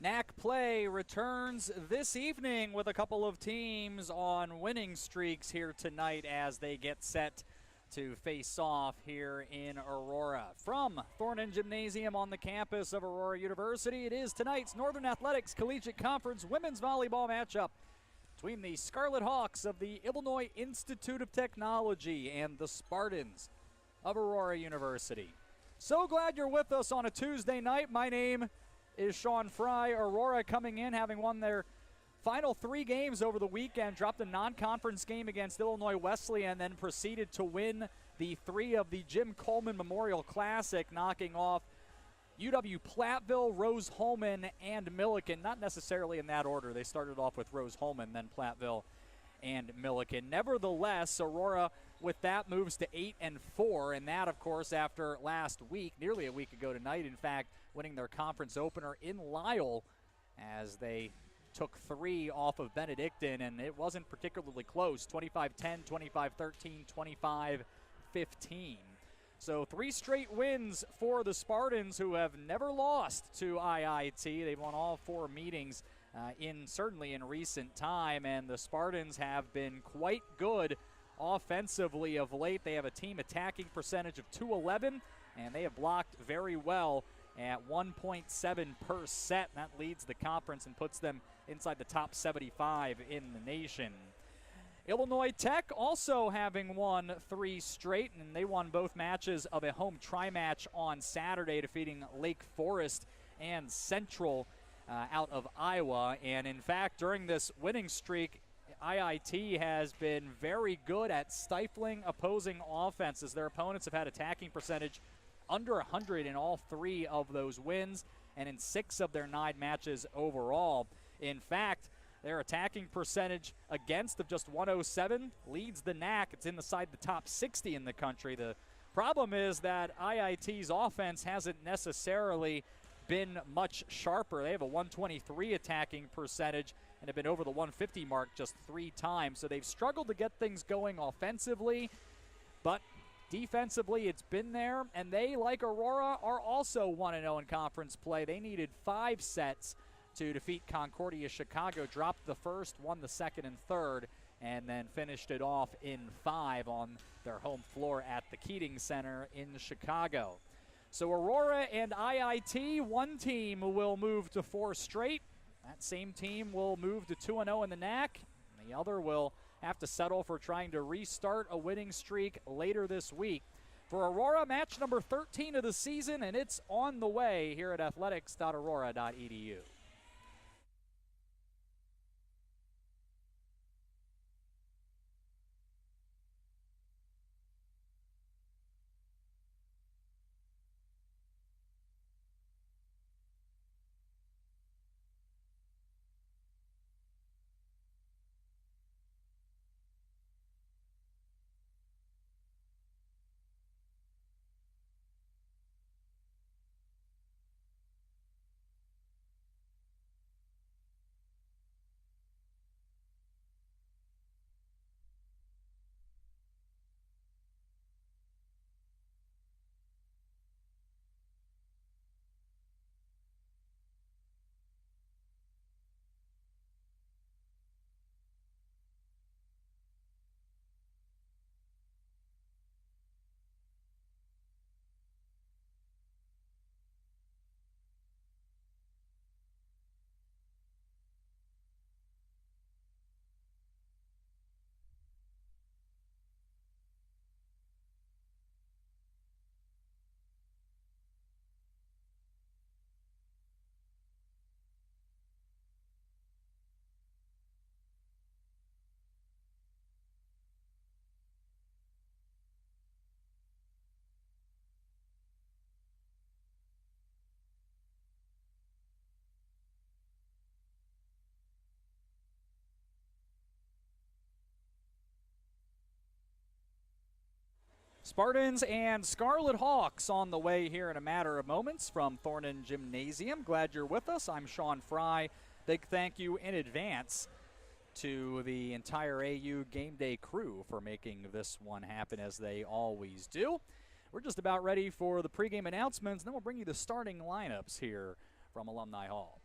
NAC play returns this evening with a couple of teams on winning streaks here tonight as they get set to face off here in Aurora. From Thornton Gymnasium on the campus of Aurora University, it is tonight's Northern Athletics Collegiate Conference women's volleyball matchup between the Scarlet Hawks of the Illinois Institute of Technology and the Spartans of Aurora University. So glad you're with us on a Tuesday night. My name is Sean Fry. Aurora coming in, having won their final 3 games over the weekend, dropped a non-conference game against Illinois Wesleyan, and then proceeded to win the 3 of the Jim Coleman Memorial Classic, knocking off UW-Platteville, Rose-Hulman, and Millikin. Not necessarily in that order. They started off with Rose-Hulman, then Platteville and Millikin. Nevertheless, Aurora with that moves to 8-4, and that, of course, after last week, nearly a week ago tonight, in fact, winning their conference opener in Lisle as they took 3 off of Benedictine, and it wasn't particularly close. 25-10, 25-13, 25-15. So 3 straight wins for the Spartans, who have never lost to IIT. They've won all 4 meetings certainly in recent time, and the Spartans have been quite good offensively of late. They have a team attacking percentage of .211, and they have blocked very well at 1.7 per set. That leads the conference and puts them inside the top 75 in the nation. Illinois Tech also having won 3 straight, and they won both matches of a home tri-match on Saturday, defeating Lake Forest and Central out of Iowa. And in fact, during this winning streak, IIT has been very good at stifling opposing offenses. Their opponents have had attacking percentage under 100 in all 3 of those wins, and in 6 of their 9 matches overall. In fact, their attacking percentage against of just 107 leads the NAC. It's inside the top 60 in the country. The problem is that IIT's offense hasn't necessarily been much sharper. They have a 123 attacking percentage and have been over the 150 mark just 3 times. So they've struggled to get things going offensively, but defensively it's been there. And they, like Aurora, are also 1-0 in conference play. They needed 5 sets to defeat Concordia Chicago, dropped the first, won the second and third, and then finished it off in 5 on their home floor at the Keating Center in Chicago. So Aurora and IIT, one team will move to 4 straight. That same team will move to 2-0 in the NAC. And the other will have to settle for trying to restart a winning streak later this week. For Aurora, match number 13 of the season, and it's on the way here at athletics.aurora.edu. Spartans and Scarlet Hawks on the way here in a matter of moments from Thornton Gymnasium. Glad you're with us. I'm Sean Fry. Big thank you in advance to the entire AU Game Day crew for making this one happen, as they always do. We're just about ready for the pregame announcements, and then we'll bring you the starting lineups here from Alumni Hall.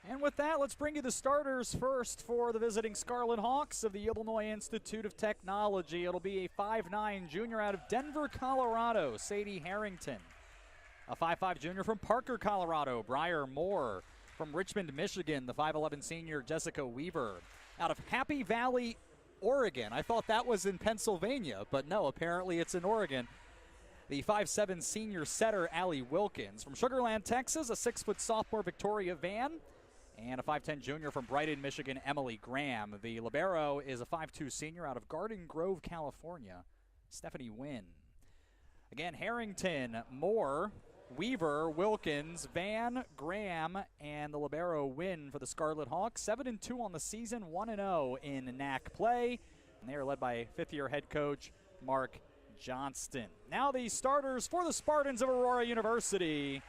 And with that, let's bring you the starters first for the visiting Scarlet Hawks of the Illinois Institute of Technology. It'll be a 5'9 junior out of Denver, Colorado, Sadie Harrington. A 5'5 junior from Parker, Colorado, Briar Moore. From Richmond, Michigan, the 5'11 senior Jessica Weaver. Out of Happy Valley, Oregon. I thought that was in Pennsylvania, but no, apparently it's in Oregon. The 5'7 senior setter Allie Wilkins. From Sugar Land, Texas, a 6-foot sophomore Victoria Van. And a 5'10 junior from Brighton, Michigan, Emily Graham. The libero is a 5'2 senior out of Garden Grove, California, Stephanie Wynn. Again, Harrington, Moore, Weaver, Wilkins, Van, Graham, and the libero Wynn for the Scarlet Hawks. 7-2 on the season, 1-0 in NAC play. And they are led by fifth-year head coach Mark Johnston. Now the starters for the Spartans of Aurora University.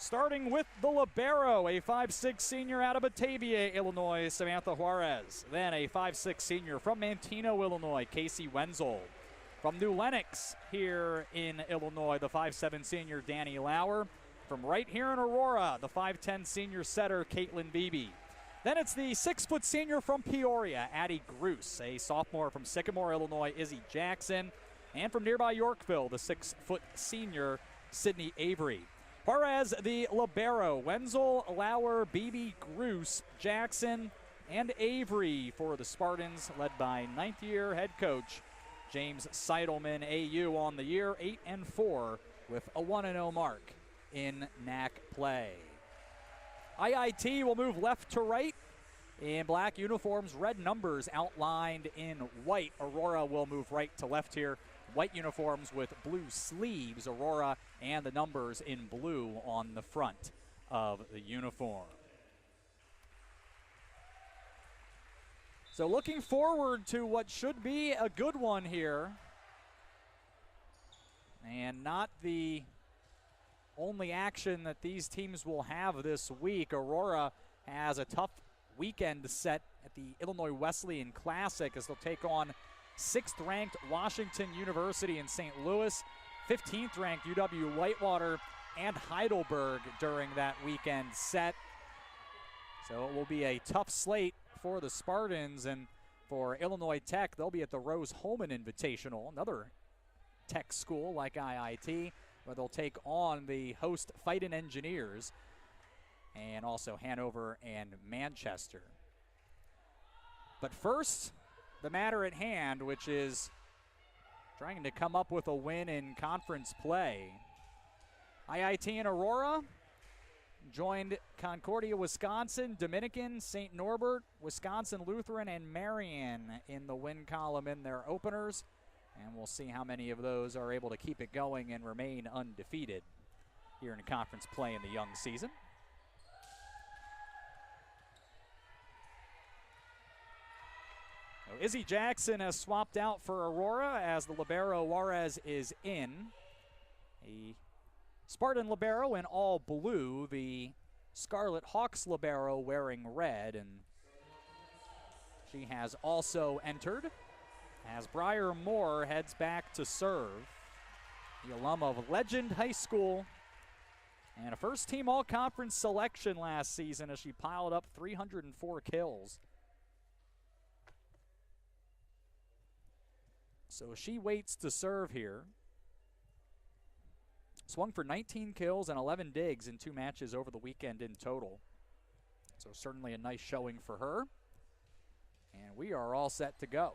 Starting with the libero, a 5'6 senior out of Batavia, Illinois, Samantha Juarez. Then a 5'6 senior from Manteno, Illinois, Casey Wenzel. From New Lenox here in Illinois, the 5'7 senior Danny Lauer. From right here in Aurora, the 5'10 senior setter Caitlin Beebe. Then it's the 6-foot senior from Peoria, Addie Gruss. A sophomore from Sycamore, Illinois, Izzy Jackson. And from nearby Yorkville, the 6-foot senior Sydney Avery. Juarez, the libero, Wenzel, Lauer, Beebe, Gruss, Jackson, and Avery for the Spartans, led by ninth-year head coach James Seidelman. AU on the year, 8-4 with a 1-0 mark in NAC play. IIT will move left to right in black uniforms, red numbers outlined in white. Aurora will move right to left here. White uniforms with blue sleeves, Aurora, and the numbers in blue on the front of the uniform. So looking forward to what should be a good one here. And not the only action that these teams will have this week. Aurora has a tough weekend set at the Illinois Wesleyan Classic as they'll take on 6th-ranked Washington University in St. Louis, 15th-ranked UW-Whitewater, and Heidelberg during that weekend set. So it will be a tough slate for the Spartans, and for Illinois Tech, they'll be at the Rose-Hulman Invitational, another tech school like IIT, where they'll take on the host Fightin' Engineers, and also Hanover and Manchester. But first, the matter at hand, which is trying to come up with a win in conference play. IIT and Aurora joined Concordia, Wisconsin, Dominican, St. Norbert, Wisconsin Lutheran, and Marian in the win column in their openers. And we'll see how many of those are able to keep it going and remain undefeated here in conference play in the young season. So Izzy Jackson has swapped out for Aurora as the libero Juarez is in. A Spartan libero in all blue, the Scarlet Hawks libero wearing red, and she has also entered as Briar Moore heads back to serve. The alum of Legend High School and a first-team all-conference selection last season as she piled up 304 kills. So she waits to serve here. Swung for 19 kills and 11 digs in 2 matches over the weekend in total. So certainly a nice showing for her. And we are all set to go.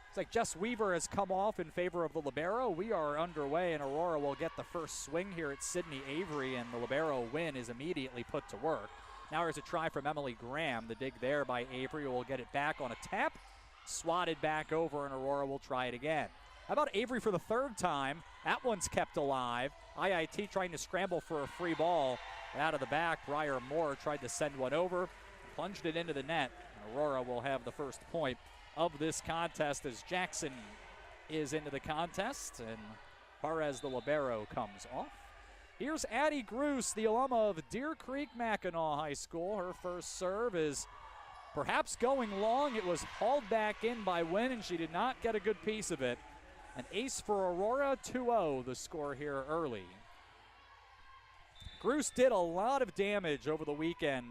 It's like Jess Weaver has come off in favor of the libero. We are underway, and Aurora will get the first swing here at Sydney Avery, and the libero win is immediately put to work. Now here's a try from Emily Graham. The dig there by Avery will get it back on a tap. Swatted back over, and Aurora will try it again. How about Avery for the 3rd time? That one's kept alive. IIT trying to scramble for a free ball out of the back. Briar Moore tried to send one over, plunged it into the net. Aurora will have the first point of this contest as Jackson is into the contest, and Perez, the libero, comes off. Here's Addie Groos, the alum of Deer Creek Mackinac High School. Her first serve is perhaps going long. It was hauled back in by Wynn, and she did not get a good piece of it. An ace for Aurora, 2-0 the score here early. Groos did a lot of damage over the weekend,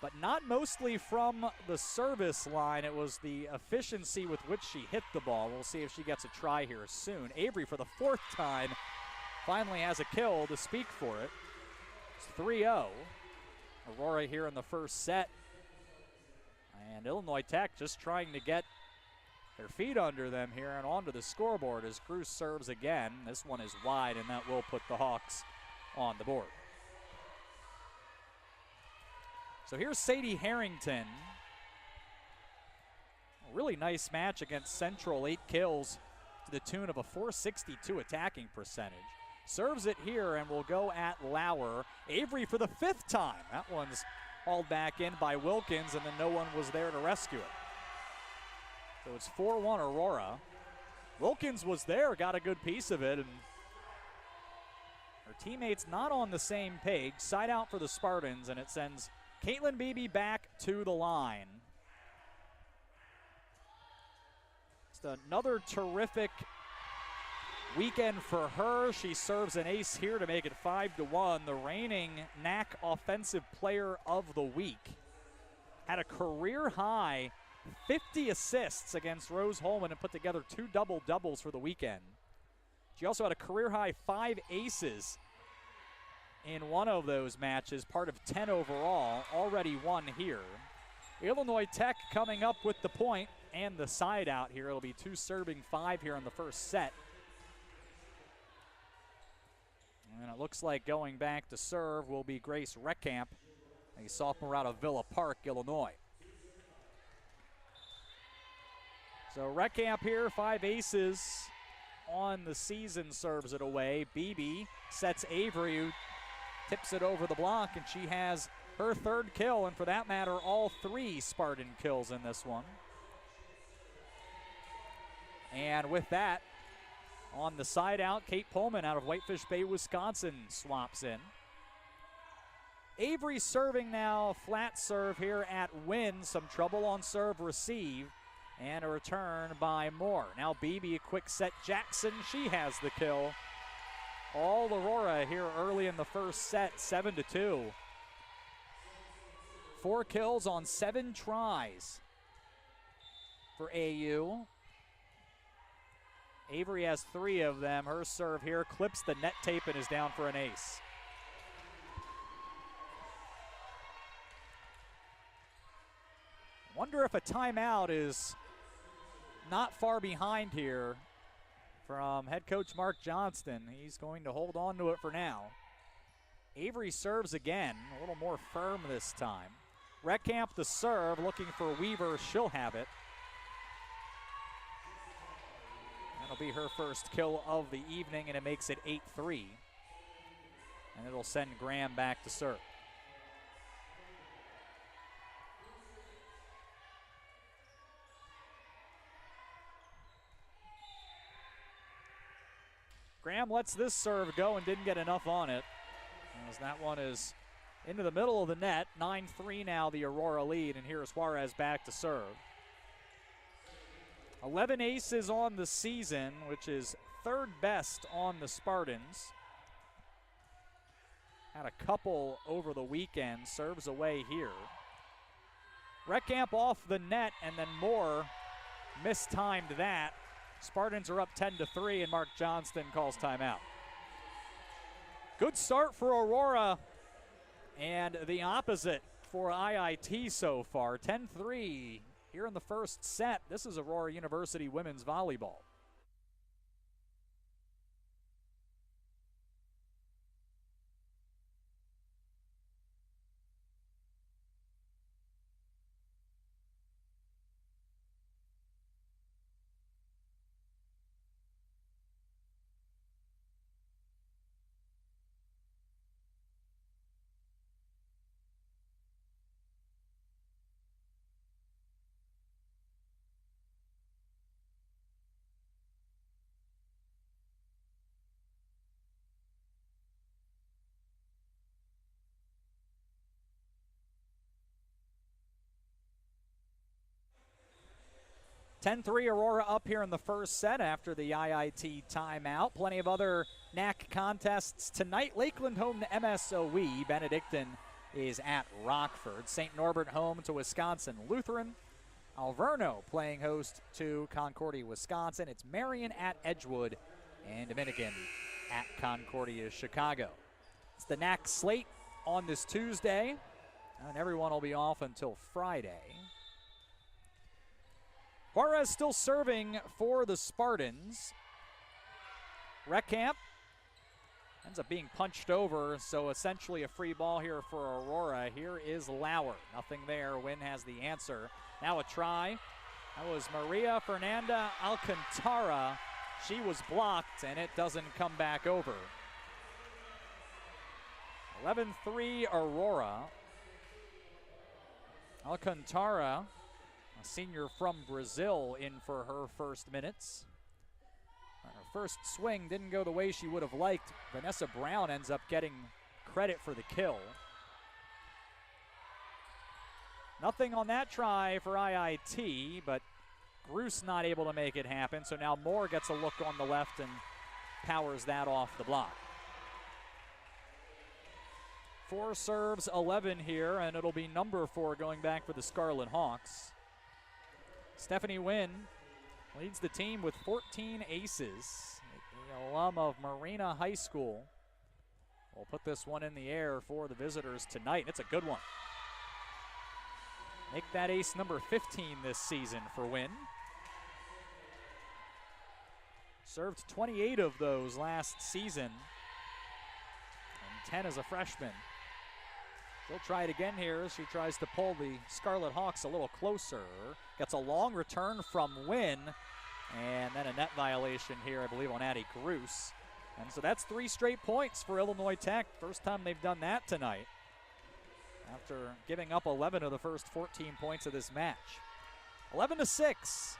but not mostly from the service line. It was the efficiency with which she hit the ball. We'll see if she gets a try here soon. Avery, for the 4th time, finally has a kill to speak for it. It's 3-0. Aurora here in the first set. And Illinois Tech just trying to get their feet under them here and onto the scoreboard as Cruz serves again. This one is wide, and that will put the Hawks on the board. So here's Sadie Harrington. A really nice match against Central, 8 kills to the tune of a .462 attacking percentage. Serves it here and will go at Lauer. Avery for the 5th time. That one's hauled back in by Wilkins, and then no one was there to rescue it. So it's 4-1 Aurora. Wilkins was there, got a good piece of it, and her teammates not on the same page. Side out for the Spartans, and it sends Caitlin Beebe back to the line. Just another terrific weekend for her. She serves an ace here to make it 5-1. The reigning NAC Offensive Player of the Week. Had a career high 50 assists against Rose Holman and put together 2 double-doubles for the weekend. She also had a career high 5 aces in one of those matches, part of 10 overall, already won here. Illinois Tech coming up with the point and the side out here. It'll be 2 serving 5 here in the first set. And it looks like going back to serve will be Grace Reckamp, a sophomore out of Villa Park, Illinois. So Reckamp here, 5 aces on the season, serves it away. Beebe sets Avery, who tips it over the block, and she has her 3rd kill, and for that matter, all 3 Spartan kills in this one. And with that, on the side out, Kate Pullman out of Whitefish Bay, Wisconsin swaps in. Avery serving now, flat serve here at Wynn. Some trouble on serve receive, and a return by Moore. Now Beebe, a quick set. Jackson, she has the kill. All Aurora here early in the first set, 7-2. 4 kills on 7 tries for AU. Avery has 3 of them. Her serve here clips the net tape and is down for an ace. Wonder if a timeout is not far behind here from head coach Mark Johnston. He's going to hold on to it for now. Avery serves again, a little more firm this time. Reckamp the serve, looking for Weaver. She'll have it. That'll be her first kill of the evening, and it makes it 8-3. And it'll send Graham back to serve. Graham lets this serve go and didn't get enough on it, as that one is into the middle of the net. 9-3 now, the Aurora lead, and here's Juarez back to serve. 11 aces on the season, which is third best on the Spartans. Had a couple over the weekend, serves away here. Reckamp off the net, and then Moore mistimed that. Spartans are up 10-3, and Mark Johnston calls timeout. Good start for Aurora, and the opposite for IIT so far. 10-3 here in the first set. This is Aurora University women's volleyball. Aurora up here in the first set after the IIT timeout. Plenty of other NAC contests tonight. Lakeland home to MSOE. Benedictine is at Rockford. St. Norbert home to Wisconsin Lutheran. Alverno playing host to Concordia, Wisconsin. It's Marion at Edgewood, and Dominican at Concordia, Chicago. It's the NAC slate on this Tuesday, and everyone will be off until Friday. Juarez still serving for the Spartans. Reckamp ends up being punched over, so essentially a free ball here for Aurora. Here is Lauer. Nothing there. Wynn has the answer. Now a try. That was Maria Fernanda Alcantara. She was blocked, and it doesn't come back over. 11-3 Aurora. Alcantara, a senior from Brazil, in for her first minutes. Her first swing didn't go the way she would have liked. Vanessa Brown ends up getting credit for the kill. Nothing on that try for IIT, but Bruce not able to make it happen. So now Moore gets a look on the left and powers that off the block. 4 serves, 11 here, and it'll be number 4 going back for the Scarlet Hawks. Stephanie Wynn leads the team with 14 aces. The alum of Marina High School will put this one in the air for the visitors tonight. It's a good one. Make that ace number 15 this season for Wynn. Served 28 of those last season, and 10 as a freshman. She'll try it again here as she tries to pull the Scarlet Hawks a little closer. Gets a long return from Wynn, and then a net violation here, I believe, on Addie Caruso. And so that's 3 straight points for Illinois Tech. First time they've done that tonight, after giving up 11 of the first 14 points of this match. 11-6.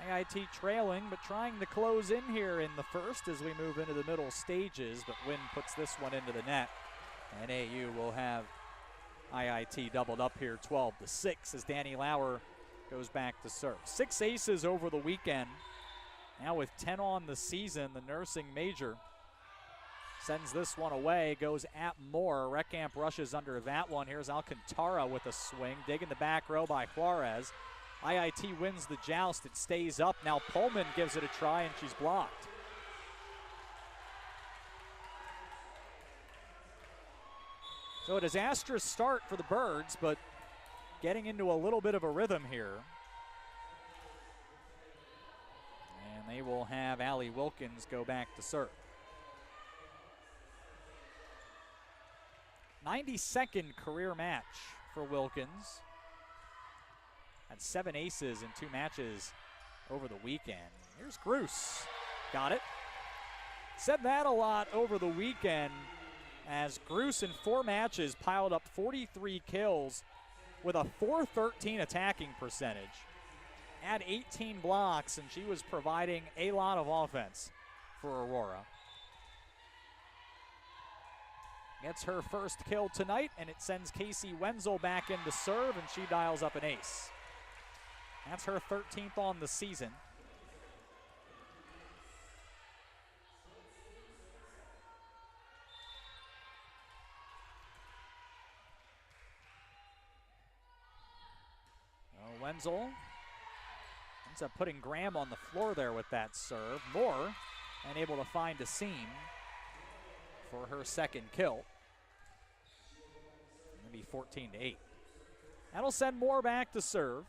IIT trailing, but trying to close in here in the first as we move into the middle stages, but Wynn puts this one into the net. And AU will have IIT doubled up here 12-6 as Danny Lauer goes back to serve. 6 aces over the weekend. Now with 10 on the season, the nursing major sends this one away, goes at Moore. Reckamp rushes under that one. Here's Alcantara with a swing. Dig in the back row by Juarez. IIT wins the joust. It stays up. Now Pullman gives it a try, and she's blocked. So a disastrous start for the Birds, but getting into a little bit of a rhythm here. And they will have Allie Wilkins go back to serve. 92nd career match for Wilkins. Had 7 aces in 2 matches over the weekend. Here's Gruss. Got it. Said that a lot over the weekend as Gruss in 4 matches piled up 43 kills with a .413 attacking percentage. Had 18 blocks, and she was providing a lot of offense for Aurora. Gets her first kill tonight, and it sends Casey Wenzel back in to serve, and she dials up an ace. That's her 13th on the season. Wenzel ends up putting Graham on the floor there with that serve. Moore unable to find a seam for her second kill. It'll be 14-8. That'll send Moore back to serve.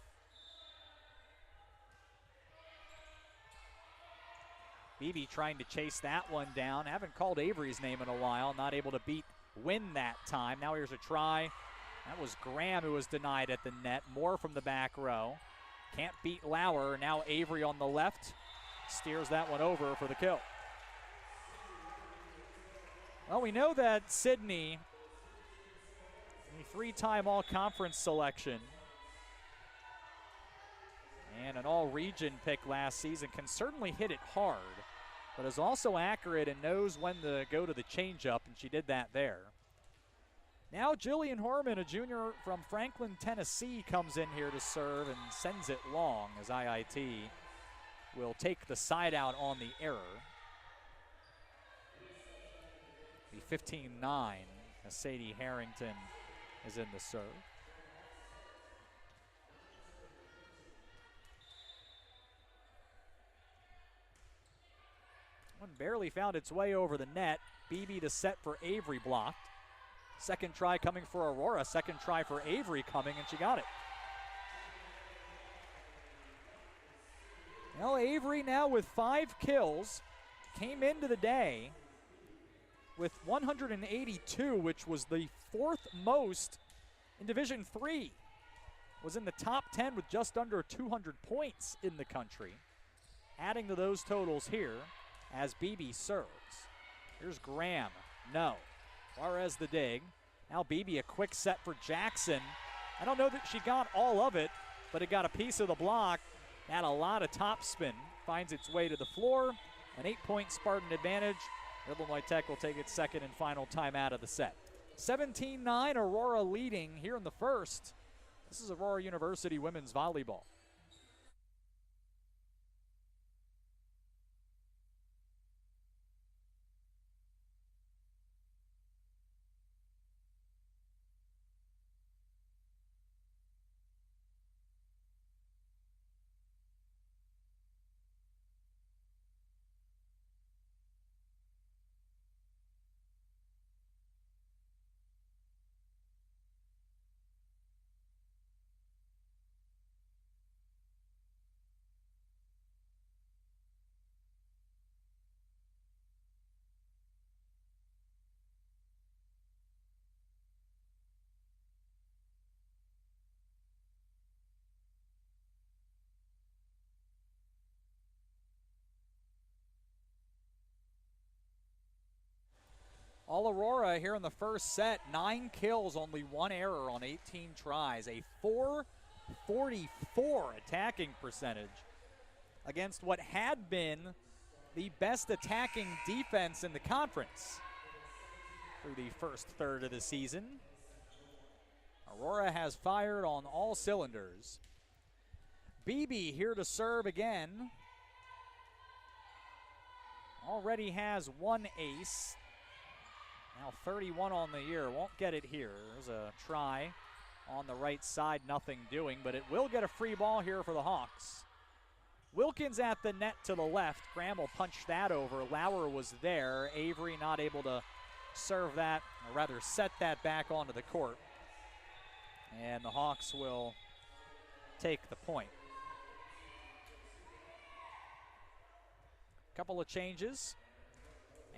Beebe trying to chase that one down. Haven't called Avery's name in a while. Not able to beat Wynn that time. Now here's a try. That was Graham who was denied at the net. Moore from the back row. Can't beat Lauer. Now Avery on the left. Steers that one over for the kill. Well, we know that Sydney, a 3-time all-conference selection and an all-region pick last season, can certainly hit it hard, but is also accurate and knows when to go to the changeup, and she did that there. Now Jillian Horman, a junior from Franklin, Tennessee, comes in here to serve and sends it long as IIT will take the side out on the error. Be 15-9 as Sadie Harrington is in the serve. One barely found its way over the net. Beebe to set for Avery blocked. Second try coming for Aurora. Second try for Avery coming, and she got it. Well, Avery now with 5 kills came into the day with 182, which was the 4th most in Division III. Was in the top 10 with just under 200 points in the country. Adding to those totals here as Beebe serves. Here's Graham. No. Juarez the dig. Now Beebe a quick set for Jackson. I don't know that she got all of it, but it got a piece of the block. Had a lot of topspin. Finds its way to the floor. An 8-point Spartan advantage. Illinois Tech will take its second and final timeout of the set. 17-9, Aurora leading here in the first. This is Aurora University women's volleyball. All Aurora here in the first set, 9 kills, only 1 error on 18 tries. A .444 attacking percentage against what had been the best attacking defense in the conference through the first third of the season. Aurora has fired on all cylinders. Beebe here to serve again. Already has 1 ace. Now 31 on the year, won't get it here. There's a try on the right side, nothing doing, but it will get a free ball here for the Hawks. Wilkins at the net to the left. Graham will punch that over. Lauer was there. Avery not able to serve that, or rather set that back onto the court. And the Hawks will take the point. Couple of changes.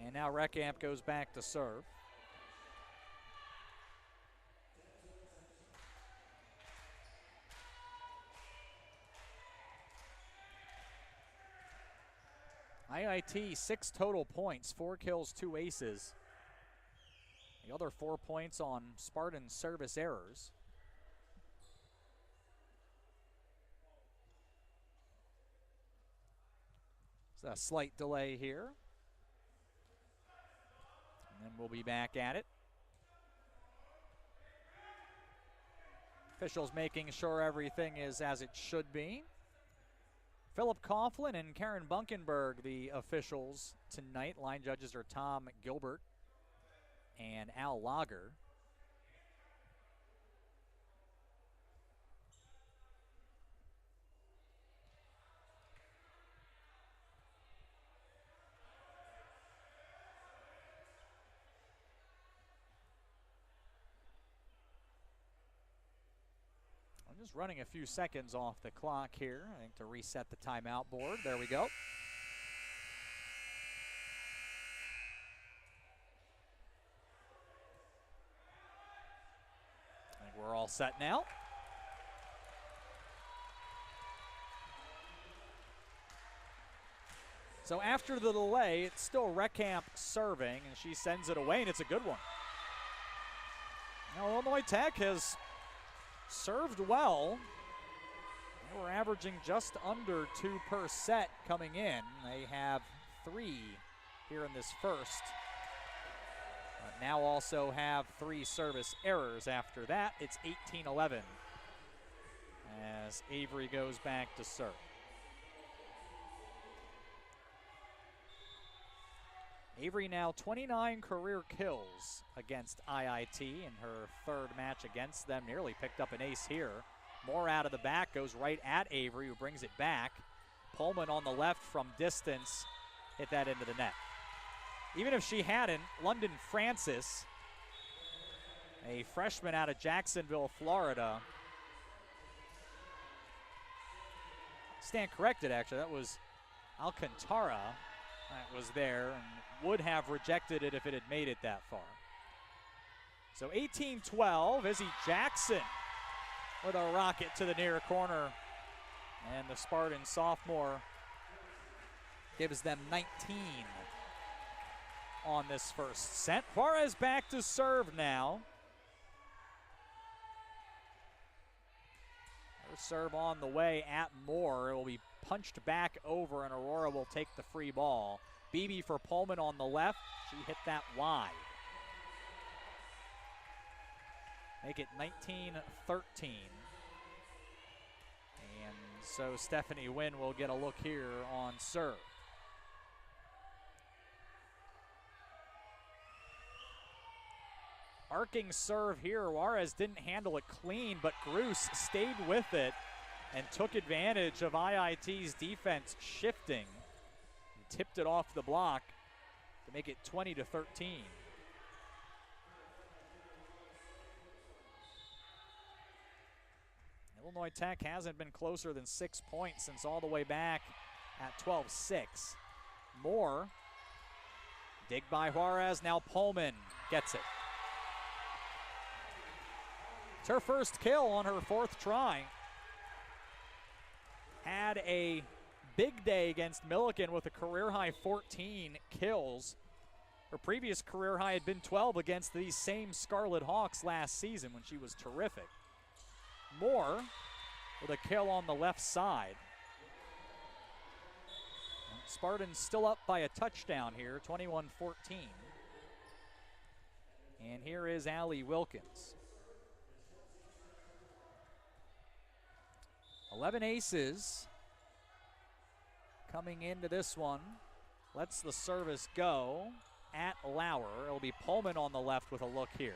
And now Reckamp goes back to serve. IIT 6 total points, 4 kills, 2 aces. The other 4 points on Spartan service errors. A slight delay here. And then we'll be back at it. Officials making sure everything is as it should be. Philip Coughlin and Karen Bunkenberg, the officials tonight. Line judges are Tom Gilbert and Al Lager. Just running a few seconds off the clock here, I think, to reset the timeout board. There we go. I think we're all set now. So after the delay, it's still Reckamp serving, and she sends it away, and it's a good one. Now, Illinois Tech has served well. They were averaging just under 2 per set coming in. They have 3 here in this first. But now also have 3 service errors after that. It's 18-11 as Avery goes back to serve. Avery now 29 career kills against IIT in her 3rd match against them. Nearly picked up an ace here. Moore out of the back, goes right at Avery, who brings it back. Pullman on the left from distance, hit that into the net. Even if she hadn't, London Francis, a freshman out of Jacksonville, Florida. Stand corrected, actually. That was Alcantara that was there and would have rejected it if it had made it that far. So 18-12, Izzy Jackson with a rocket to the near corner. And the Spartan sophomore gives them 19 on this first set. Juarez back to serve now. Her serve on the way at Moore. It will be punched back over, and Aurora will take the free ball. Beebe for Pullman on the left. She hit that wide. Make it 19-13. And so Stephanie Wynn will get a look here on serve. Arcing serve here. Juarez didn't handle it clean, but Gruss stayed with it and took advantage of IIT's defense shifting. Tipped it off the block to make it 20-13. Illinois Tech hasn't been closer than 6 points since all the way back at 12-6. Moore, dig by Juarez, now Pullman gets it. It's her first kill on her 4th try. Had a big day against Milliken with a career-high 14 kills. Her previous career high had been 12 against these same Scarlet Hawks last season when she was terrific. Moore with a kill on the left side. Spartans still up by a touchdown here, 21-14. And here is Allie Wilkins. 11 aces coming into this one. Lets the service go at Lauer. It'll be Pullman on the left with a look here.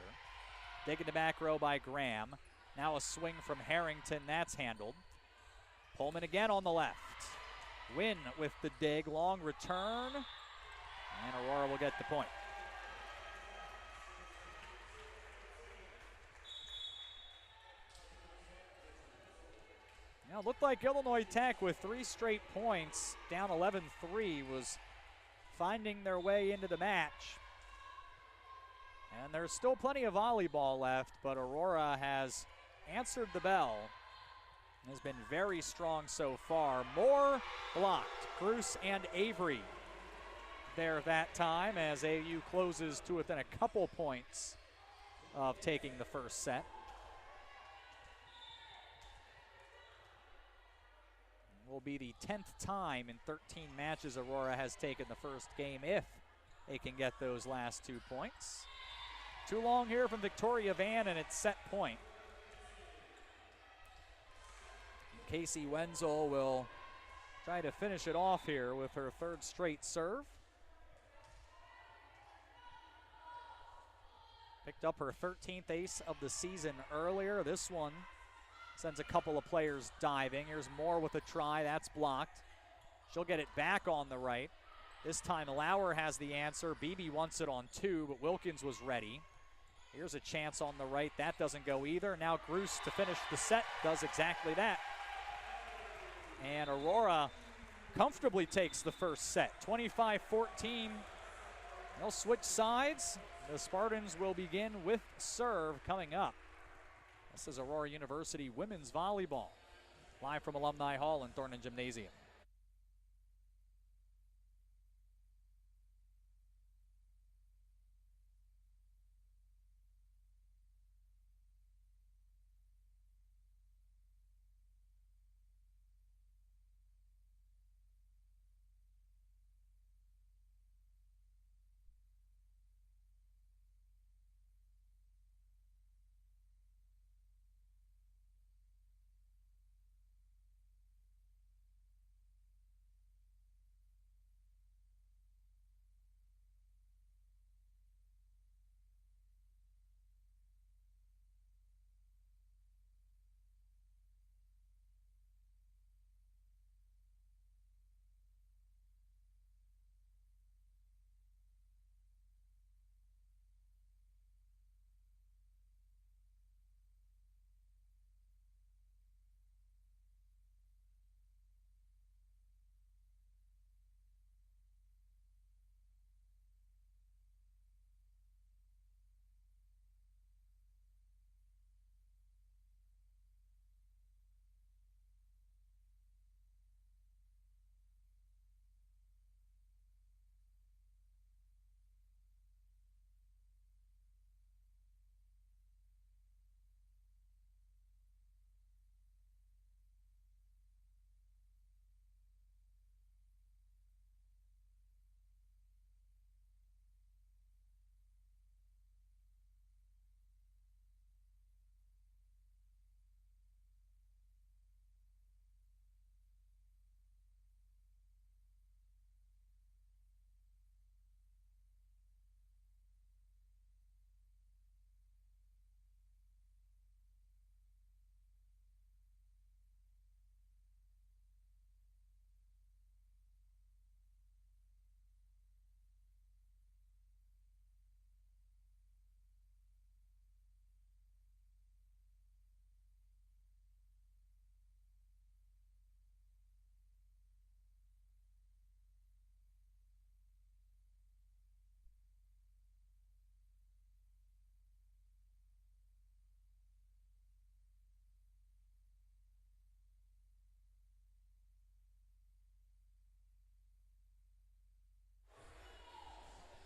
Digging the back row by Graham. Now a swing from Harrington, that's handled. Pullman again on the left. Wynn with the dig, long return. And Aurora will get the point. Now it looked like Illinois Tech with 3 straight points, down 11-3, was finding their way into the match. And there's still plenty of volleyball left, but Aurora has answered the bell. Has been very strong so far. Moore blocked. Gruss and Avery there that time as AU closes to within a couple points of taking the first set. Will be the 10th time in 13 matches Aurora has taken the first game if they can get those last 2 points. Too long here from Victoria Van, and it's set point. Casey Wenzel will try to finish it off here with her third straight serve. Picked up her 13th ace of the season earlier. This one sends a couple of players diving. Here's Moore with a try. That's blocked. She'll get it back on the right. This time Lauer has the answer. Beebe wants it on 2, but Wilkins was ready. Here's a chance on the right. That doesn't go either. Now Gruss to finish the set does exactly that. And Aurora comfortably takes the first set. 25-14. They'll switch sides. The Spartans will begin with serve coming up. This is Aurora University Women's Volleyball, live from Alumni Hall in Thornton Gymnasium.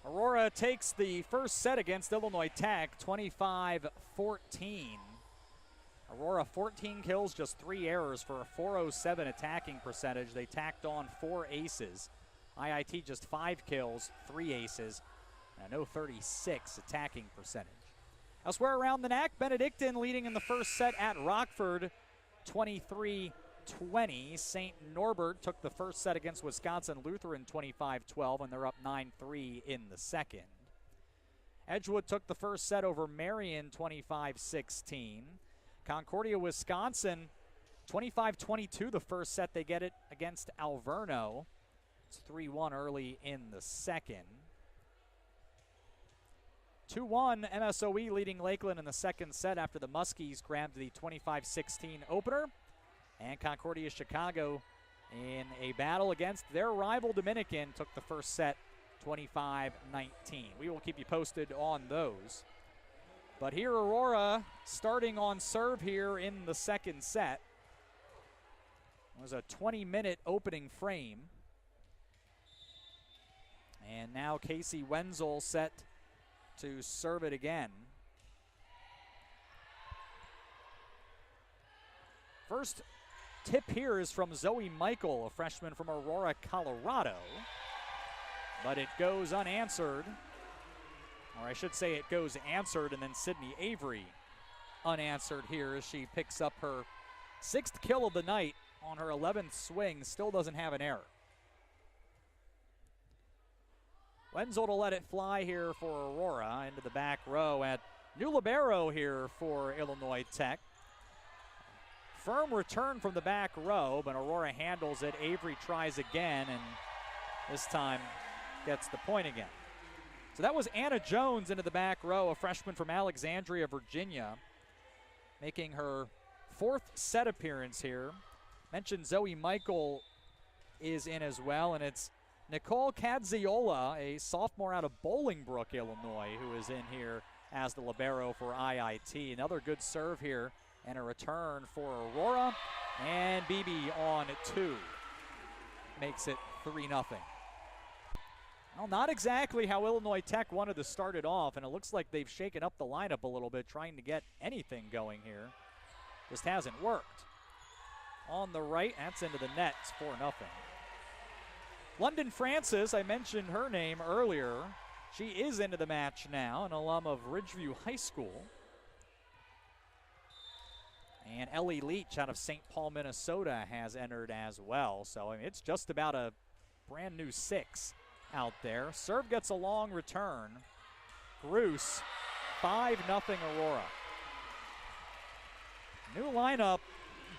Aurora takes the first set against Illinois Tech, 25-14. Aurora 14 kills, just 3 errors for a 407 attacking percentage. They tacked on 4 aces. IIT just 5 kills, 3 aces, and a .036 attacking percentage. Elsewhere around the NAC, Benedictine leading in the first set at Rockford, 23-20. St. Norbert took the first set against Wisconsin Lutheran 25-12, and they're up 9-3 in the second. Edgewood took the first set over Marion 25-16. Concordia, Wisconsin 25-22 the first set. They get it against Alverno. It's 3-1 early in the second. 2-1 MSOE leading Lakeland in the second set after the Muskies grabbed the 25-16 opener. And Concordia Chicago, in a battle against their rival Dominican, took the first set 25-19. We will keep you posted on those. But here Aurora starting on serve here in the second set. It was a 20-minute opening frame. And now Casey Wenzel set to serve it again. First tip here is from Zoe Michael, a freshman from Aurora, Colorado. But it goes unanswered. Or I should say it goes answered, and then Sydney Avery unanswered here as she picks up her 6th kill of the night on her 11th swing. Still doesn't have an error. Wenzel to let it fly here for Aurora into the back row at new libero here for Illinois Tech. Firm return from the back row, but Aurora handles it. Avery tries again, and this time gets the point again. So that was Anna Jones into the back row, a freshman from Alexandria, Virginia, making her 4th set appearance here. Mentioned Zoe Michael is in as well, and it's Nicole Cadziola, a sophomore out of Bolingbrook, Illinois, who is in here as the libero for IIT. Another good serve here and a return for Aurora, and BB on 2. Makes it 3-0. Well, not exactly how Illinois Tech wanted to start it off, and it looks like they've shaken up the lineup a little bit, trying to get anything going here. Just hasn't worked. On the right, that's into the net. It's 4-0. London Francis, I mentioned her name earlier. She is into the match now, an alum of Ridgeview High School. And Ellie Leach out of St. Paul, Minnesota has entered as well. So I mean, it's just about a brand new 6 out there. Serve gets a long return. Bruce, 5-0 Aurora. New lineup,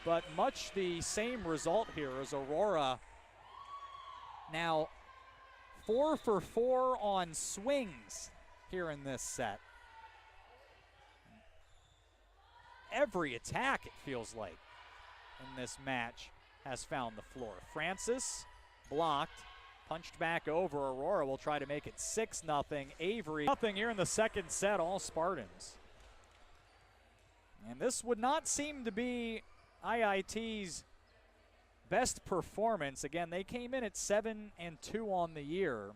but much the same result here as Aurora now 4 for 4 on swings here in this set. Every attack, it feels like, in this match has found the floor. Francis blocked, punched back over. Aurora will try to make it 6-0. Avery, nothing here in the second set, all Spartans. And this would not seem to be IIT's best performance. Again, they came in at 7-2 on the year.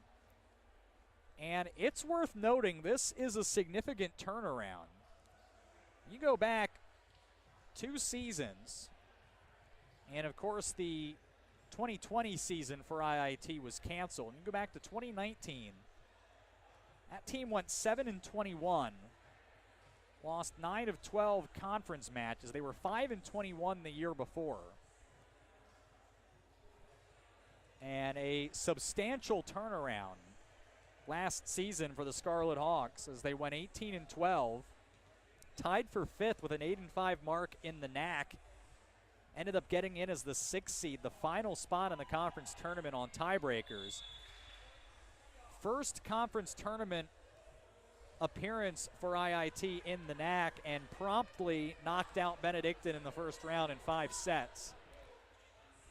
And it's worth noting this is a significant turnaround. You go back 2 seasons, and of course the 2020 season for IIT was canceled. You go back to 2019, that team went 7-21, lost 9 of 12 conference matches. They were 5-21 the year before. And a substantial turnaround last season for the Scarlet Hawks as they went 18-12. Tied for 5th with an 8-5 mark in the NAC. Ended up getting in as the 6th seed, the final spot in the conference tournament on tiebreakers. First conference tournament appearance for IIT in the NAC, and promptly knocked out Benedictine in the first round in 5 sets.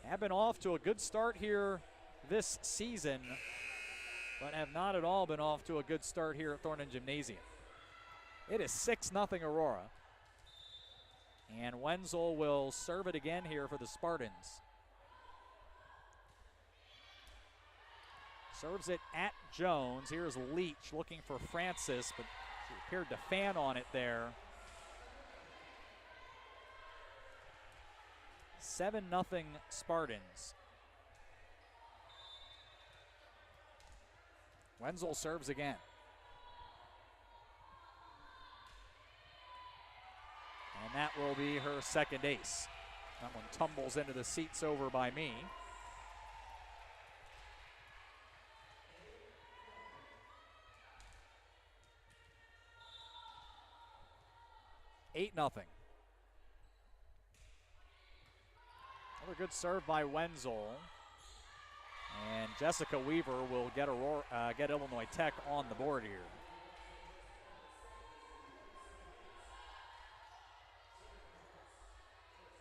Have been off to a good start here this season, but have not at all been off to a good start here at Thornton Gymnasium. It is 6-0 Aurora. And Wenzel will serve it again here for the Spartans. Serves it at Jones. Here's Leach looking for Francis, but she appeared to fan on it there. 7-0 Spartans. Wenzel serves again. And that will be her second ace. That one tumbles into the seats over by me. Eight nothing. Another good serve by Wenzel. And Jessica Weaver will get Illinois Tech on the board here.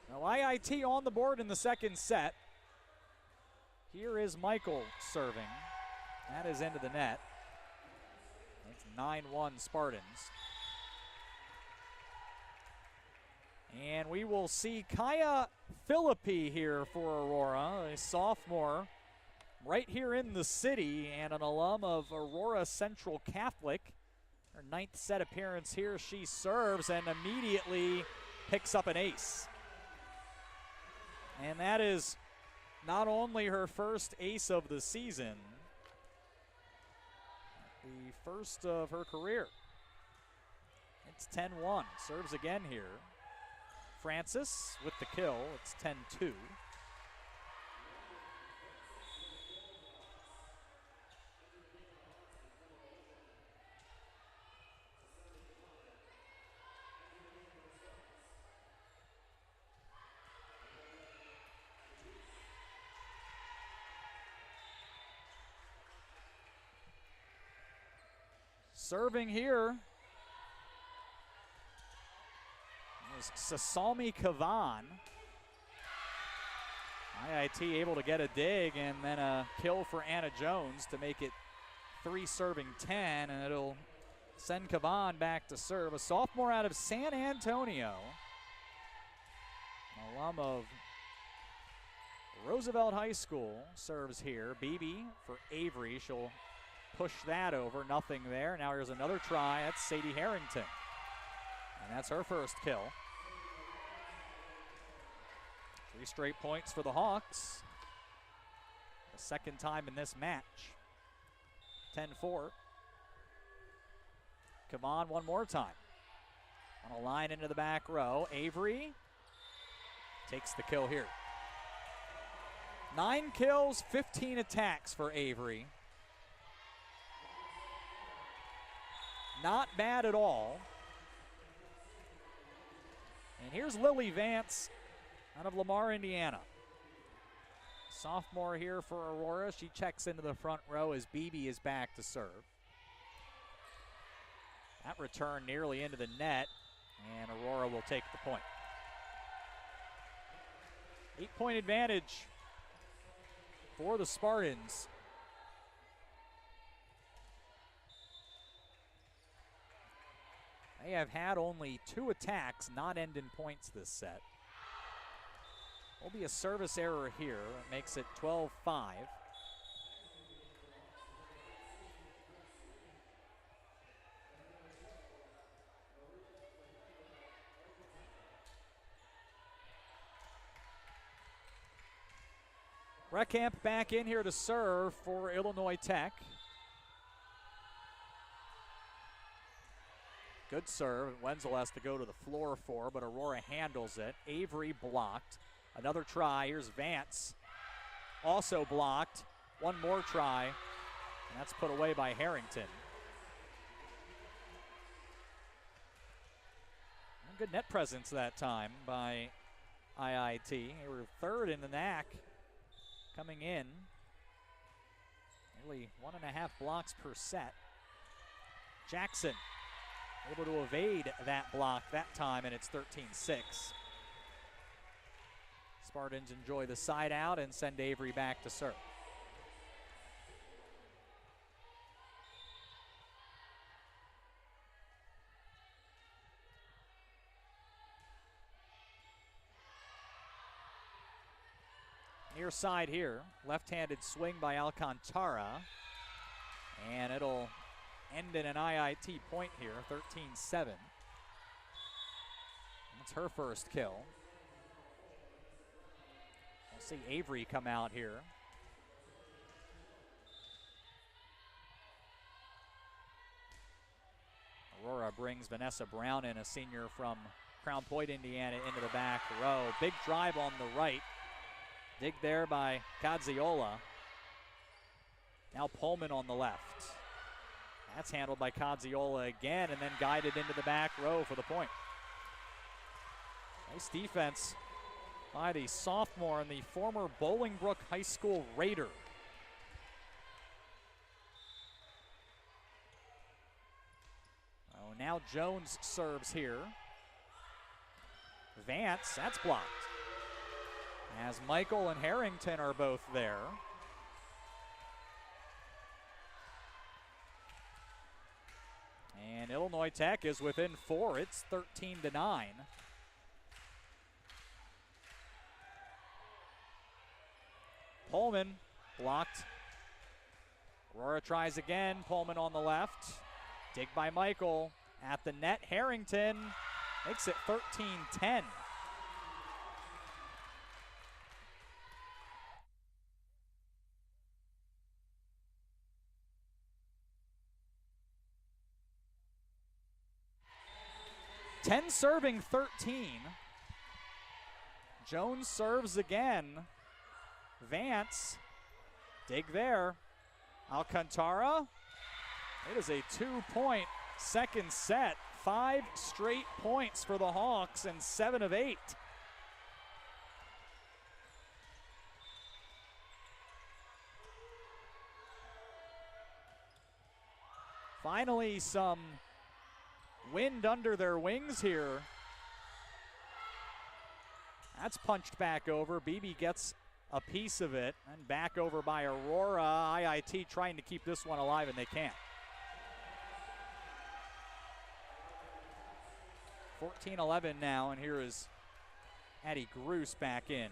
Now IIT on the board in the second set. Here is Michael serving. That is into the net. It's 9-1 Spartans. And we will see Kaya Philippi here for Aurora, a sophomore, right here in the city and an alum of Aurora Central Catholic. Her 9th set appearance here, she serves and immediately picks up an ace. And that is not only her first ace of the season, the first of her career. It's 10-1. Serves again here. Francis with the kill. It's 10-2. Serving here is Sasami Kavan. IIT able to get a dig and then a kill for Anna Jones to make it 3 serving 10, and it'll send Kavan back to serve. A sophomore out of San Antonio, an alum of Roosevelt High School, serves here. Beebe for Avery. She'll push that over, nothing there. Now here's another try. That's Sadie Harrington. And that's her first kill. 3 straight points for the Hawks. The second time in this match. 10-4. Kavan one more time. On a line into the back row. Avery takes the kill here. 9 kills, 15 attacks for Avery. Not bad at all. And here's Lily Vance out of Lamar, Indiana. Sophomore here for Aurora. She checks into the front row as Beebe is back to serve. That return nearly into the net, and Aurora will take the point. 8-point advantage for the Spartans. They have had only 2 attacks not end in points this set. Will be a service error here. It makes it 12-5. Reckamp back in here to serve for Illinois Tech. Good serve. Wenzel has to go to the floor for, but Aurora handles it. Avery blocked. Another try. Here's Vance. Also blocked. One more try. And that's put away by Harrington. Good net presence that time by IIT. They were 3rd in the NAC coming in. Nearly 1.5 blocks per set. Jackson able to evade that block that time, and it's 13-6. Spartans enjoy the side out and send Avery back to serve. Near side here, left-handed swing by Alcantara, and it'll end in an IIT point here, 13-7. That's her first kill. We'll see Avery come out here. Aurora brings Vanessa Brown in, a senior from Crown Point, Indiana, into the back row. Big drive on the right. Dig there by Cadziola. Now Pullman on the left. That's handled by Cadziola again, and then guided into the back row for the point. Nice defense by the sophomore and the former Bolingbrook High School Raider. Oh, now Jones serves here. Vance, that's blocked. As Michael and Harrington are both there. And Illinois Tech is within 4. It's 13-9. Pullman blocked Aurora tries again. Pullman on the left. Dig by Michael. At the net, Harrington makes it 13-10. Ten serving 13. Jones serves again. Vance, dig there. Alcantara. It is a 2-point second set. 5 straight points for the Hawks and 7 of 8. Finally, some wind under their wings here. That's punched back over. Beebe gets a piece of it, and back over by Aurora. IIT trying to keep this one alive, and they can't. 14-11 now, and here is Addie Gruce back in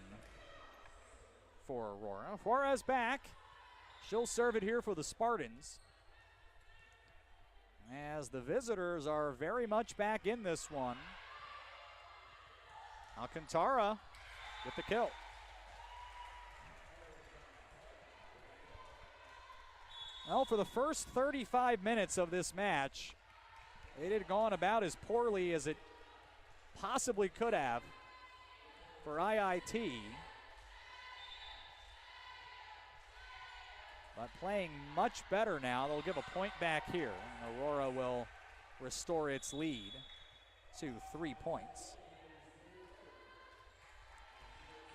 for Aurora. Juarez back. She'll serve it here for the Spartans, as the visitors are very much back in this one. Alcantara with the kill. Well, for the first 35 minutes of this match, it had gone about as poorly as it possibly could have for IIT. But playing much better now. They'll give a point back here. And Aurora will restore its lead to 3 points.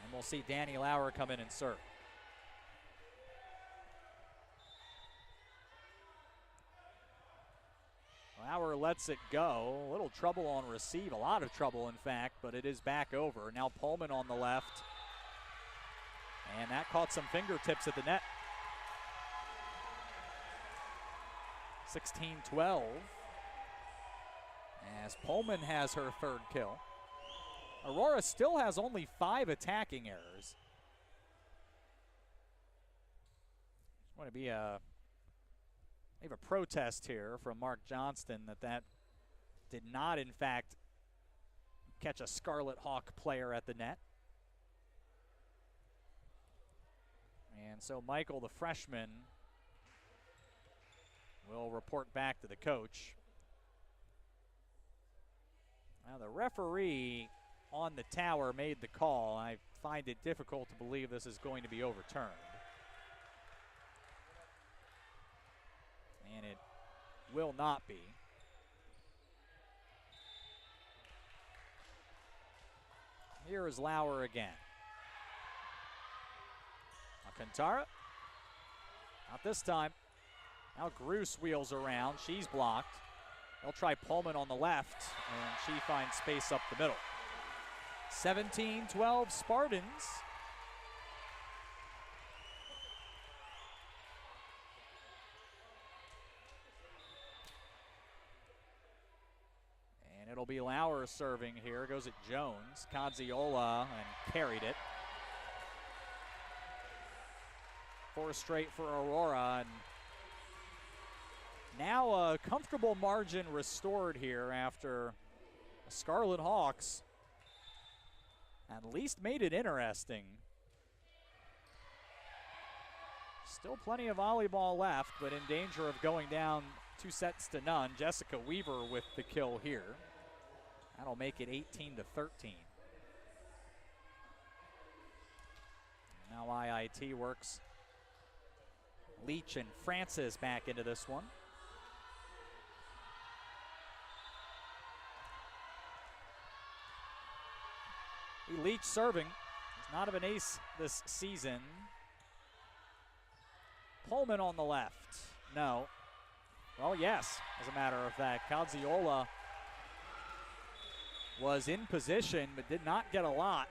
And we'll see Danny Lauer come in and serve. Lauer lets it go. A little trouble on receive, a lot of trouble in fact, but it is back over. Now Pullman on the left. And that caught some fingertips at the net. 16-12. As Pullman has her third kill. Aurora still has only 5 attacking errors. It's going to be we have a protest here from Mark Johnston that did not, in fact, catch a Scarlet Hawk player at the net. And so Michael, the freshman, will report back to the coach. Now the referee on the tower made the call. I find it difficult to believe this is going to be overturned. And it will not be. Here is Lauer again. Alcantara. Not this time. Now Gruce wheels around. She's blocked. They'll try Pullman on the left, and she finds space up the middle. 17-12 Spartans. And it'll be Lauer serving here. Goes at Jones. Cadziola and carried it. 4 straight for Aurora. And now a comfortable margin restored here after the Scarlet Hawks at least made it interesting. Still plenty of volleyball left, but in danger of going down 2-0. Jessica Weaver with the kill here. That'll make it 18-13. Now IIT works Leach and Francis back into this one. Leach serving. He's not of an ace this season. Pullman on the left. No. Well, yes, as a matter of fact. Cadziola was in position but did not get a lot.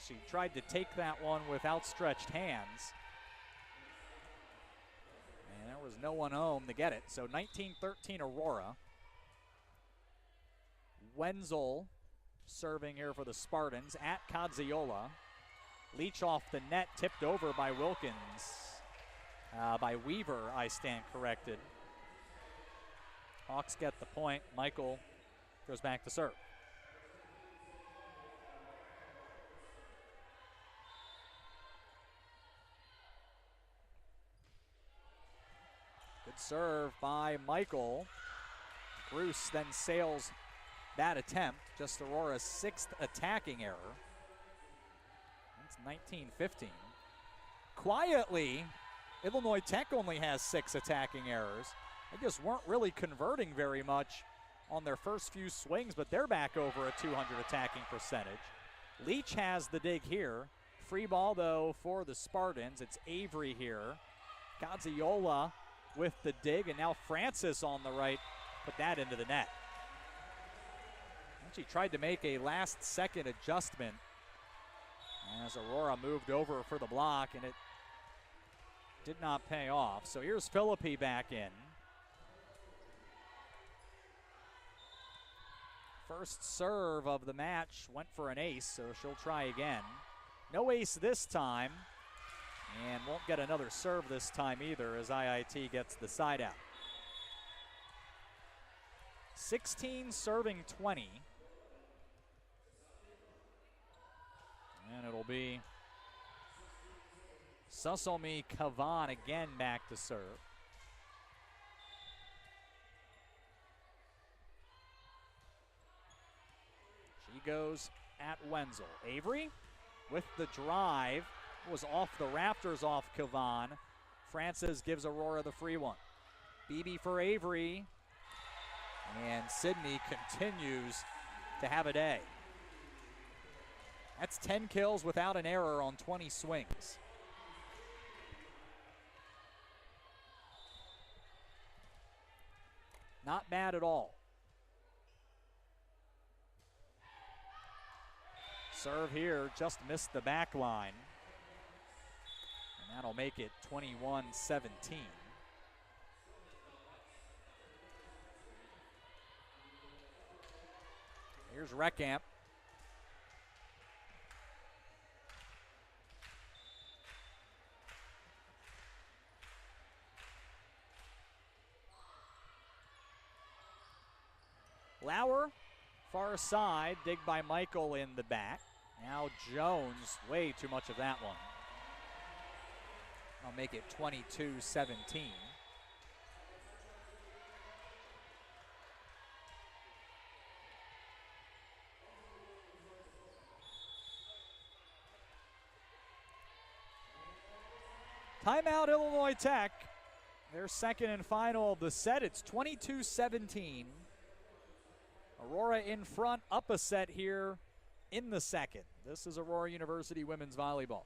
She tried to take that one with outstretched hands. And there was no one home to get it. So 19-13 Aurora. Wenzel serving here for the Spartans at Cadziola. Leach off the net, tipped over by Wilkins. By Weaver, I stand corrected. Hawks get the point. Michael goes back to serve. Good serve by Michael. Bruce then sails that attempt. Just Aurora's 6th attacking error. That's 19-15. Quietly, Illinois Tech only has 6 attacking errors. They just weren't really converting very much on their first few swings, but they're back over a 200 attacking percentage. Leach has the dig here. Free ball, though, for the Spartans. It's Avery here. Gazziola with the dig, and now Francis on the right. Put that into the net. She tried to make a last-second adjustment as Aurora moved over for the block, and it did not pay off. So here's Philippi back in. First serve of the match went for an ace, so she'll try again. No ace this time, and won't get another serve this time either as IIT gets the side out. 16 serving 20. And it'll be Susomi Kavan again back to serve. She goes at Wenzel. Avery with the drive. Was off the rafters off Kavan. Francis gives Aurora the free one. BB for Avery. And Sydney continues to have a day. That's 10 kills without an error on 20 swings. Not bad at all. Serve here, just missed the back line. And that'll make it 21-17. Here's Reckamp. Lauer, far side, dig by Michael in the back. Now Jones, way too much of that one. I'll make it 22-17. Timeout Illinois Tech. Their second and final of the set. It's 22-17. Aurora in front, up a set here in the second. This is Aurora University women's volleyball.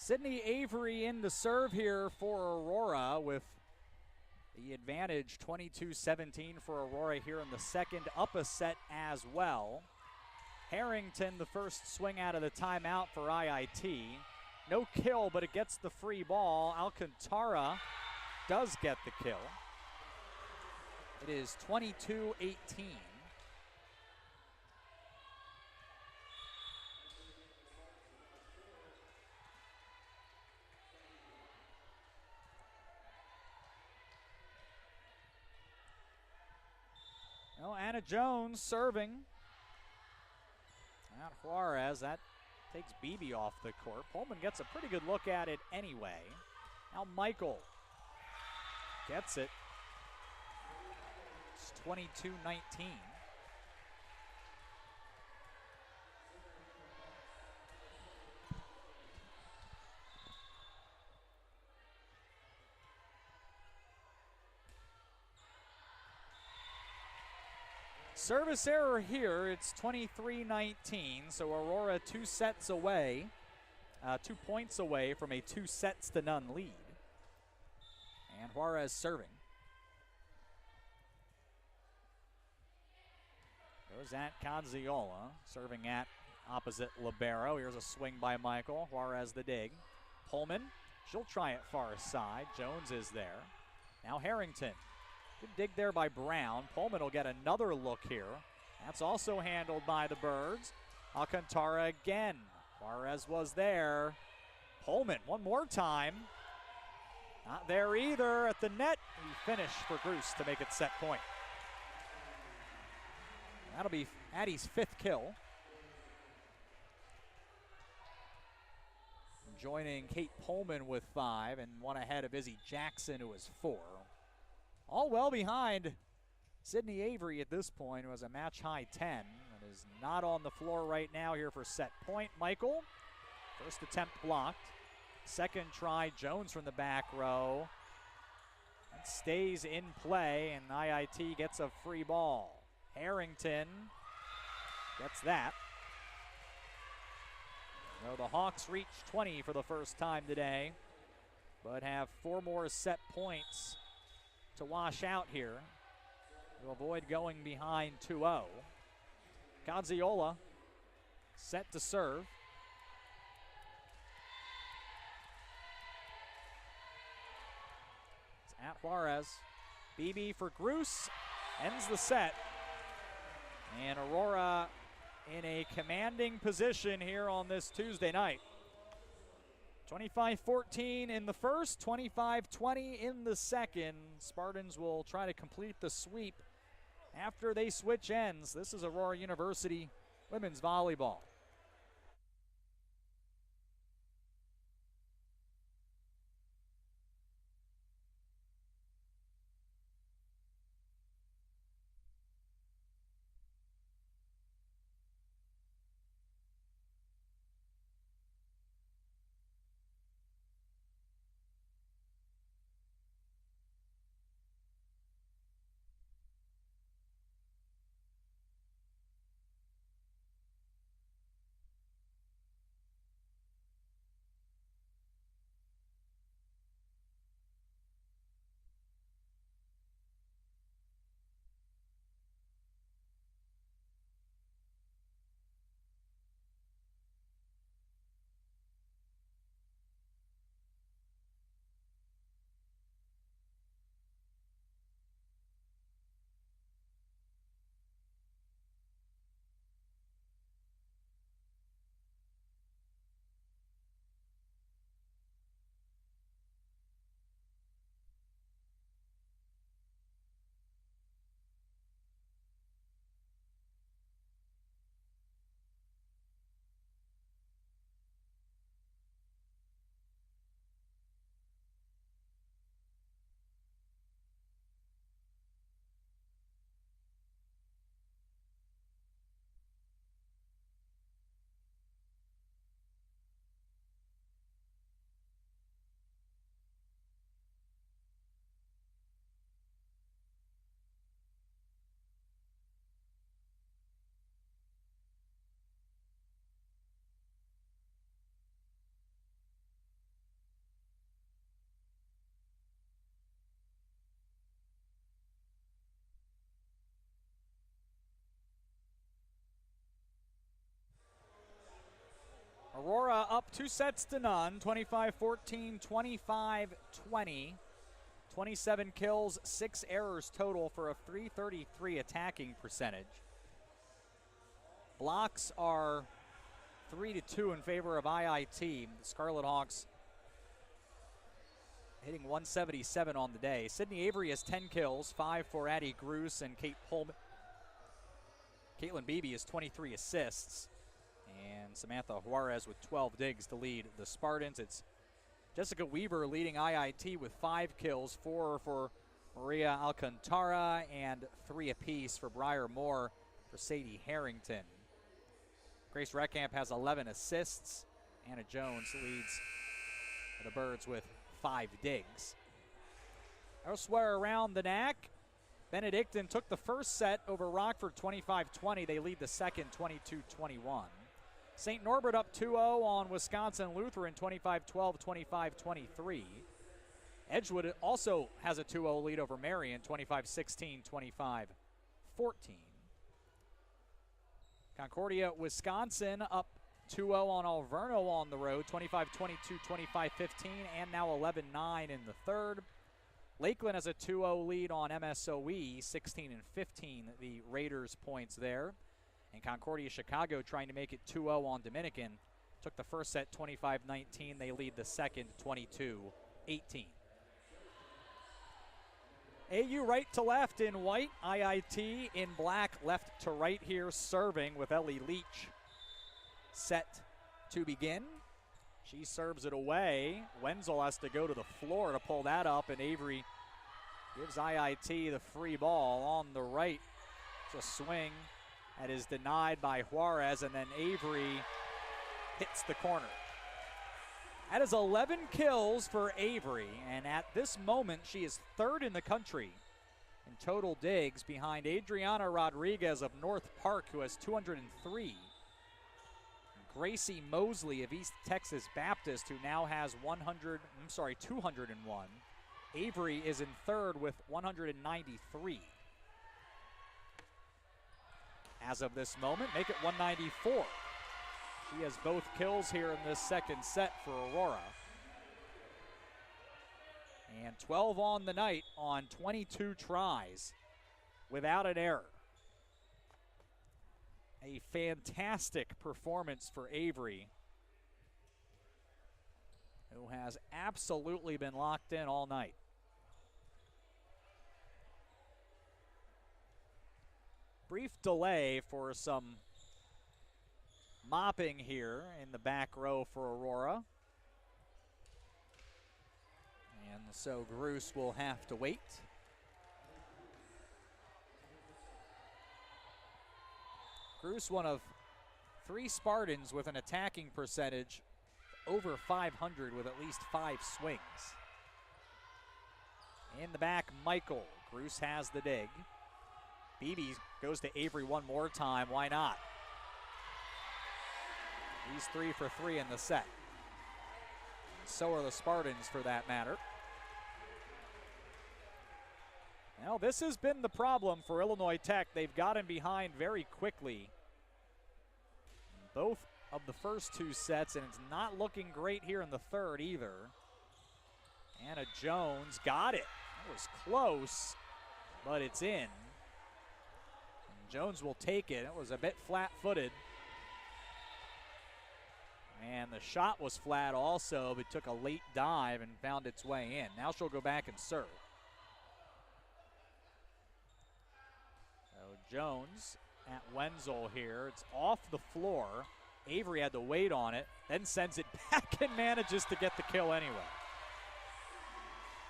Sydney Avery in to serve here for Aurora with the advantage 22-17 for Aurora here in the second, up a set as well. Harrington, the first swing out of the timeout for IIT. No kill, but it gets the free ball. Alcantara does get the kill. It is 22-18. Oh, Anna Jones serving. Not Juarez. That takes Beebe off the court. Pullman gets a pretty good look at it anyway. Now Michael gets it. It's 22-19. Service error here. It's 23-19, so Aurora 2 sets away, 2 points away from a 2-0 lead. And Juarez serving. Goes at Conziola, serving at opposite libero. Here's a swing by Michael. Juarez the dig. Pullman, she'll try it far side. Jones is there. Now Harrington. Good dig there by Brown. Pullman will get another look here. That's also handled by the Birds. Alcantara again. Juarez was there. Pullman one more time. Not there either at the net. We finish for Bruce to make it set point. That'll be Addie's 5th kill. Joining Kate Pullman with 5 and one ahead of Izzy Jackson, who has 4. All well behind Sydney Avery at this point, who has a match-high 10 and is not on the floor right now here for set point. Michael, first attempt blocked. Second try, Jones from the back row. And stays in play, and IIT gets a free ball. Harrington gets that. So the Hawks reach 20 for the first time today, but have 4 more set points to wash out here to avoid going behind 2-0. Conziola set to serve. It's at Juarez. Beebe for Gruce ends the set. And Aurora in a commanding position here on this Tuesday night. 25-14 in the first, 25-20 in the second. Spartans will try to complete the sweep after they switch ends. This is Aurora University women's volleyball. Aurora up 2-0, 25-14, 25-20. 27 kills, 6 errors total for a .333 attacking percentage. Blocks are 3-2 in favor of IIT. The Scarlet Hawks hitting 177 on the day. Sydney Avery has 10 kills, 5 for Addie Gruce and Kate Pullman. Caitlin Beebe has 23 assists. And Samantha Juarez with 12 digs to lead the Spartans. It's Jessica Weaver leading IIT with 5 kills, 4 for Maria Alcantara, and 3 apiece for Briar Moore for Sadie Harrington. Grace Reckamp has 11 assists. Anna Jones leads the Birds with 5 digs. Elsewhere around the NAC, Benedictine took the first set over Rockford 25-20. They lead the second 22-21. St. Norbert up 2-0 on Wisconsin Lutheran 25-12, 25-23. Edgewood also has a 2-0 lead over Marion 25-16, 25-14. Concordia, Wisconsin up 2-0 on Alverno on the road 25-22, 25-15, and now 11-9 in the third. Lakeland has a 2-0 lead on MSOE, 16-15 the Raiders points there. And Concordia Chicago trying to make it 2-0 on Dominican. Took the first set 25-19. They lead the second 22-18. AU right to left in white. IIT in black left to right here serving with Ellie Leach set to begin. She serves it away. Wenzel has to go to the floor to pull that up, and Avery gives IIT the free ball on the right. It's a swing that is denied by Juarez, and then Avery hits the corner. That is 11 kills for Avery, and at this moment she is third in the country in total digs behind Adriana Rodriguez of North Park, who has 203. Gracie Mosley of East Texas Baptist, who now has 201. Avery is in third with 193. As of this moment, make it 194. She has both kills here in this second set for Aurora. And 12 on the night on 22 tries without an error. A fantastic performance for Avery, who has absolutely been locked in all night. Brief delay for some mopping here in the back row for Aurora. And so Gruce will have to wait. Gruce, one of 3 Spartans with an attacking percentage over 500 with at least 5 swings. In the back, Michael. Gruce has the dig. Beebe goes to Avery one more time. Why not? He's 3 for 3 in the set. So are the Spartans, for that matter. Well, this has been the problem for Illinois Tech. They've gotten behind very quickly both of the first 2 sets, and it's not looking great here in the third either. Anna Jones got it. That was close, but it's in. And Jones will take it. It was a bit flat-footed. And the shot was flat also, but took a late dive and found its way in. Now she'll go back and serve. So Jones at Wenzel here. It's off the floor. Avery had to wait on it, then sends it back and manages to get the kill anyway.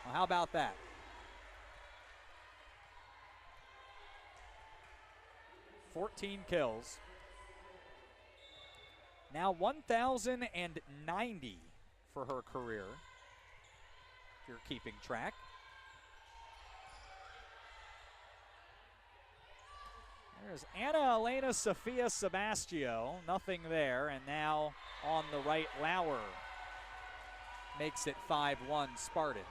Well, how about that? $14 kills. Now 1,090 for her career, if you're keeping track. There's Anna Elena Sofia Sebastio, nothing there, and now on the right, Lauer makes it 5-1 Spartans.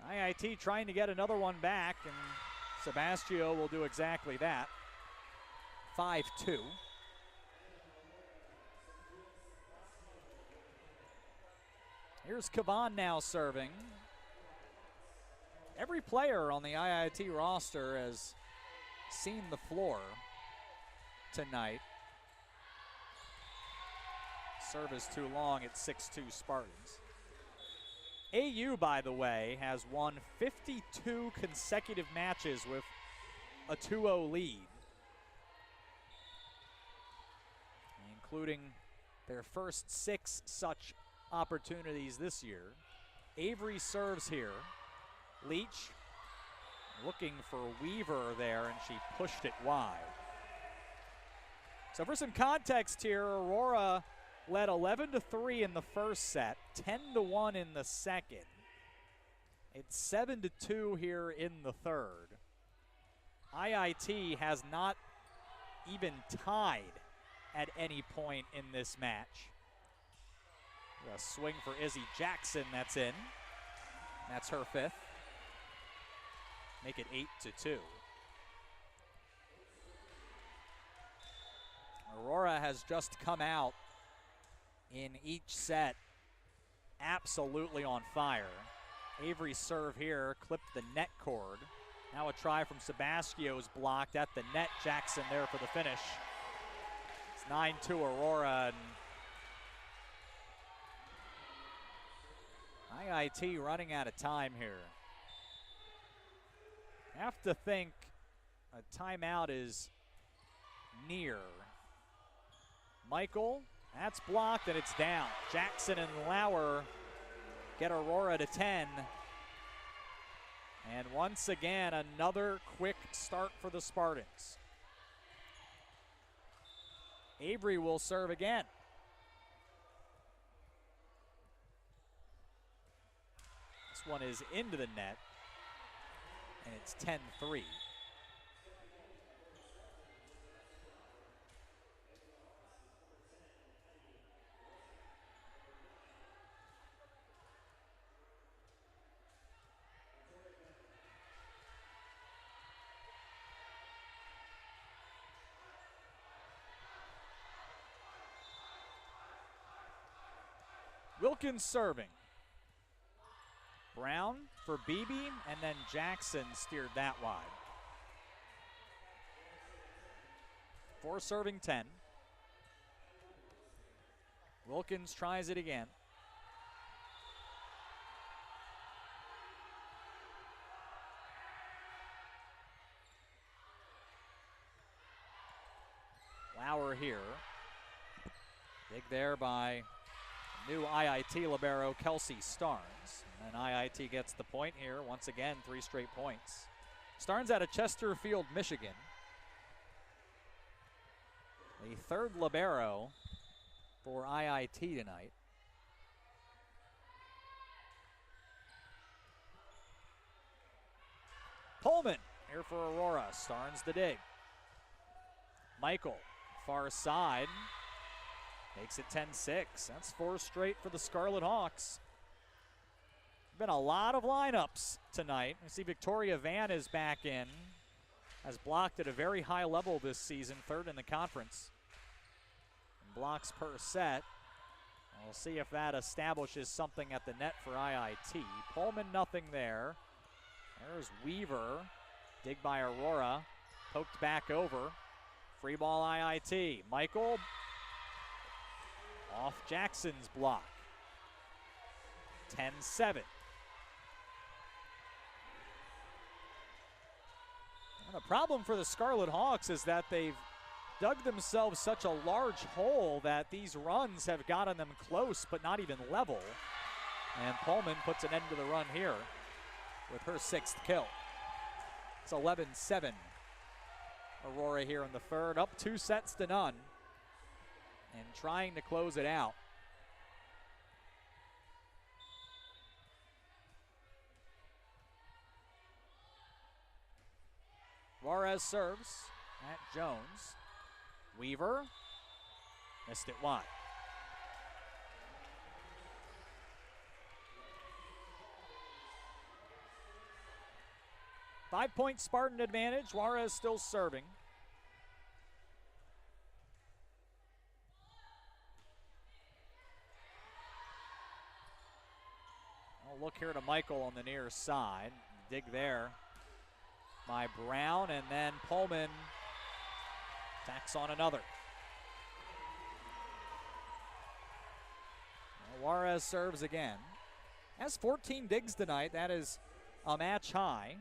IIT trying to get another one back, and Sebastio will do exactly that. 5-2. Here's Kavan now serving. Every player on the IIT roster has seen the floor tonight. Serve is too long at 6-2 Spartans. AU, by the way, has won 52 consecutive matches with a 2-0 lead, including their first 6 such opportunities this year. Avery serves here. Leach looking for Weaver there, and she pushed it wide. So for some context here, Aurora led 11-3 in the first set, 10-1 in the second. It's 7-2 here in the third. IIT has not even tied at any point in this match. A swing for Izzy Jackson, that's in. That's her 5th. Make it 8-2. Aurora has just come out in each set absolutely on fire. Avery's serve here clipped the net cord. Now a try from Sebastio is blocked at the net. Jackson there for the finish. It's 9-2 Aurora. And IIT running out of time here. Have to think a timeout is near. Michael, that's blocked and it's down. Jackson and Lauer get Aurora to 10. And once again, another quick start for the Spartans. Avery will serve again. This one is into the net, and it's 10-3. Wilkins serving. Brown for Beebe, and then Jackson steered that wide. 4 serving 10. Wilkins tries it again. Lauer here. Dig there by new IIT libero Kelsey Starnes. And IIT gets the point here. Once again, 3 straight points. Starnes out of Chesterfield, Michigan. The 3rd libero for IIT tonight. Pullman here for Aurora. Starnes the dig. Michael, far side. Makes it 10-6. That's 4 straight for the Scarlet Hawks. Been a lot of lineups tonight. We see Victoria Van is back in. Has blocked at a very high level this season, 3rd in the conference. And blocks per set. We'll see if that establishes something at the net for IIT. Pullman, nothing there. There's Weaver. Dig by Aurora. Poked back over. Free ball IIT. Michael. Off Jackson's block. 10-7. And the problem for the Scarlet Hawks is that they've dug themselves such a large hole that these runs have gotten them close but not even level. And Pullman puts an end to the run here with her 6th kill. It's 11-7. Aurora here in the 3rd, up 2-0 and trying to close it out. Juarez serves at Jones. Weaver missed it wide. Five-point Spartan advantage. Juarez still serving. I'll look here to Michael on the near side. Dig there. by Brown, and then Pullman tacks on another. Juarez serves again. Has 14 digs tonight. That is a match high.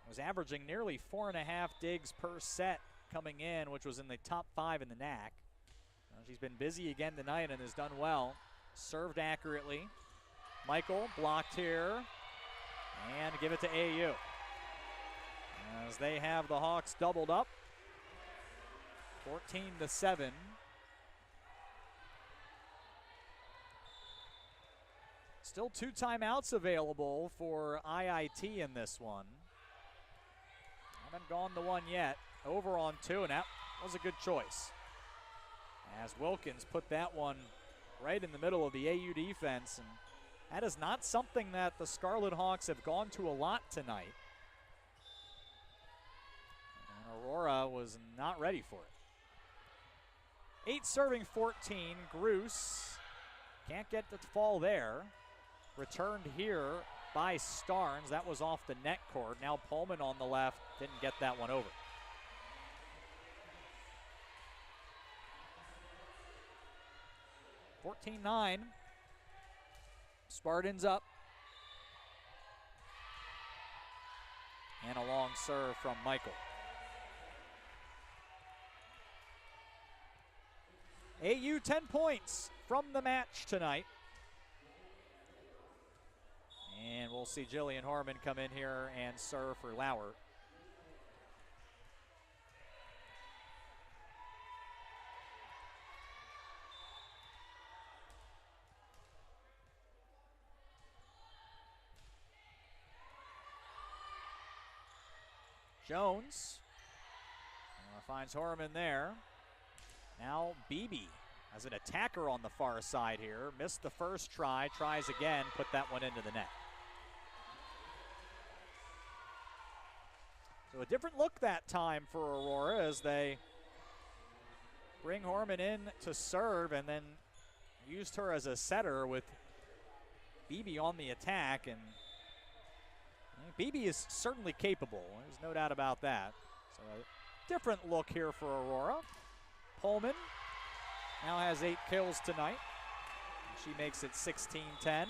Was averaging nearly 4.5 digs per set coming in, which was in the top 5 in the NAC. She's been busy again tonight and has done well. Served accurately. Michael blocked here, and give it to AU. As they have the Hawks doubled up, 14-7. Still 2 timeouts available for IIT in this one. Haven't gone to one yet. Over on 2, and that was a good choice, as Wilkins put that one right in the middle of the AU defense, and that is not something that the Scarlet Hawks have gone to a lot tonight. And Aurora was not ready for it. 8 serving 14, Gruce can't get the fall there. Returned here by Starnes. That was off the net cord. Now Pullman on the left didn't get that one over. (14-9). Spartans up. And a long serve from Michael. AU 10 points from the match tonight. And we'll see Jillian Harmon come in here and serve for Lauer. Jones finds Harmon there. Now Beebe as an attacker on the far side here. Missed the first try, tries again, put that one into the net. So a different look that time for Aurora as they bring Harmon in to serve and then used her as a setter with Beebe on the attack. And Beebe is certainly capable. There's no doubt about that. So a different look here for Aurora. Pullman now has 8 kills tonight. She makes it 16-10.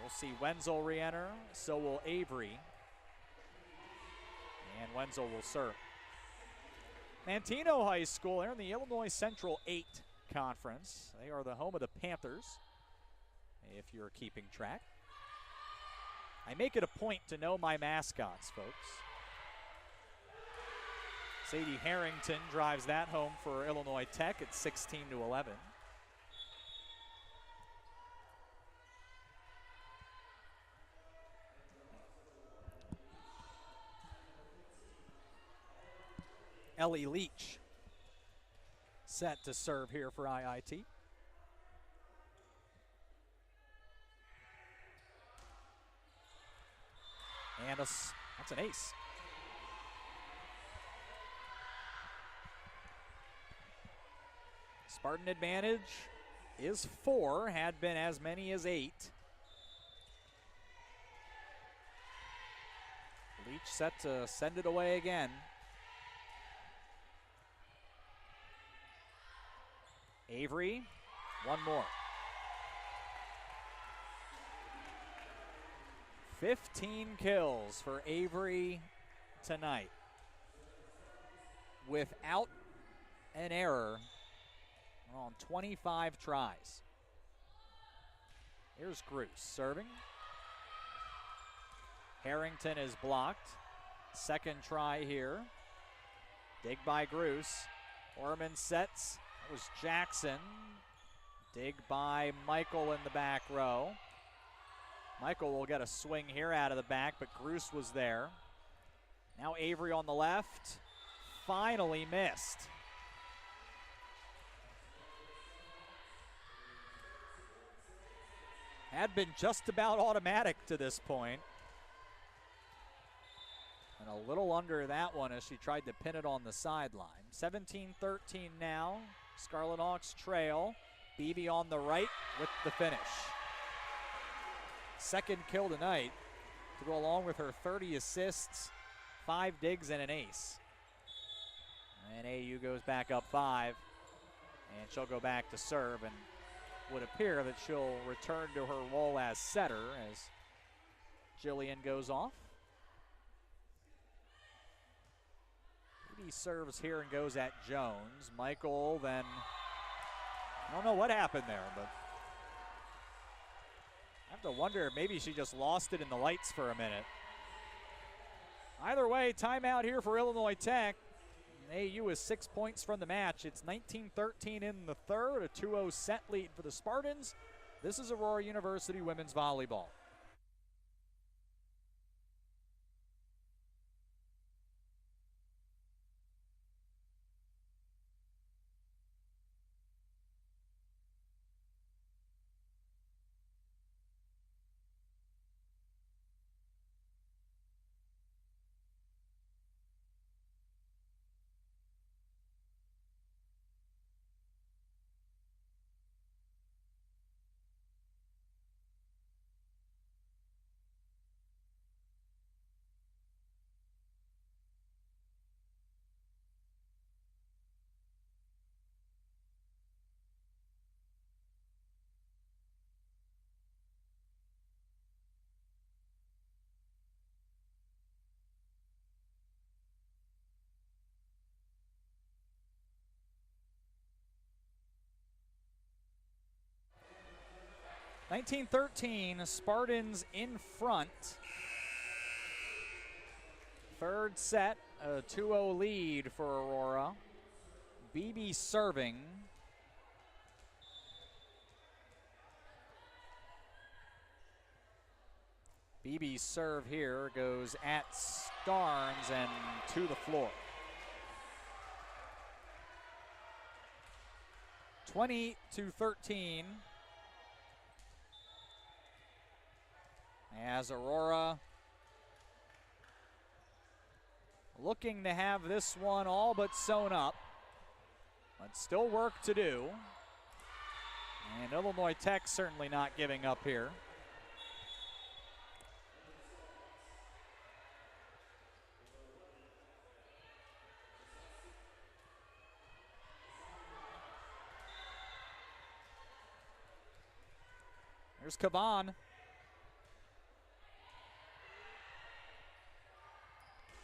We'll see Wenzel re-enter. So will Avery. And Wenzel will serve. Manteno High School, they're in the Illinois Central 8 Conference. They are the home of the Panthers, if you're keeping track. I make it a point to know my mascots, folks. Sadie Harrington drives that home for Illinois Tech at 16-11. Ellie Leach set to serve here for IIT. And that's an ace. Spartan advantage is 4, had been as many as 8. Leach set to send it away again. Avery, one more. 15 kills for Avery tonight, without an error on 25 tries. Here's Gruce serving. Harrington is blocked. Second try here. Dig by Gruce. Orman sets. That was Jackson. Dig by Michael in the back row. Michael will get a swing here out of the back, but Gruce was there. Now Avery on the left. Finally missed. Had been just about automatic to this point. And a little under that one as she tried to pin it on the sideline. 17-13 now. Scarlet Hawks trail. Beebe on the right with the finish. Second kill tonight to go along with her 30 assists, 5 digs, and an ace. And AU goes back up 5, and she'll go back to serve, and would appear that she'll return to her role as setter as Jillian goes off. He serves here and goes at Jones. Michael then, I don't know what happened there, but I have to wonder if maybe she just lost it in the lights for a minute. Either way, timeout here for Illinois Tech. AU is 6 points from the match. It's 19-13 in the third, a 2-0 set lead for the Spartans. This is Aurora University women's volleyball. (1913) Spartans in front. Third set, a 2-0 lead for Aurora. BB serving. BB's serve here goes at Starnes and to the floor. 20-13. As Aurora looking to have this one all but sewn up, but still work to do. And Illinois Tech certainly not giving up here. There's Kavan.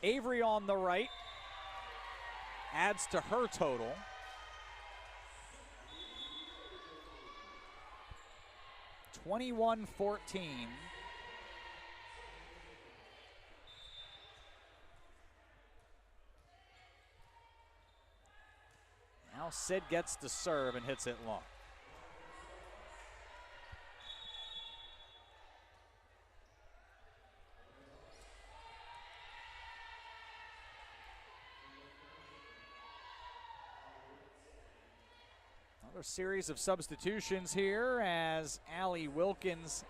Avery on the right adds to her total. (21-14). Now Sid gets to serve and hits it long. Series of substitutions here as Allie Wilkins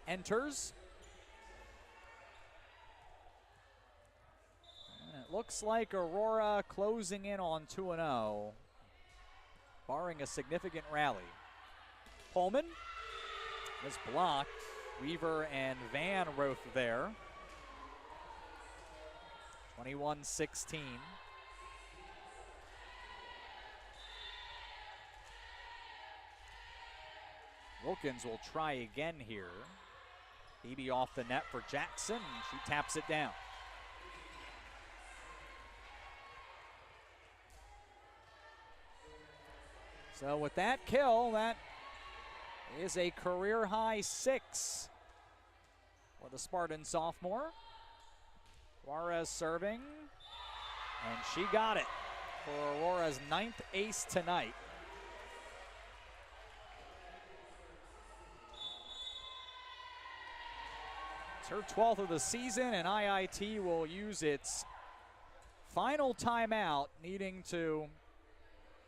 enters. And it looks like Aurora closing in on 2-0, barring a significant rally. Pullman is blocked. Weaver and Van Roth there. 21-16. Wilkins will try again here. BB off the net for Jackson. She taps it down. So with that kill, that is a career-high 6 for the Spartan sophomore. Juarez serving, and she got it for Aurora's 9th ace tonight. It's her 12th of the season, and IIT will use its final timeout, needing to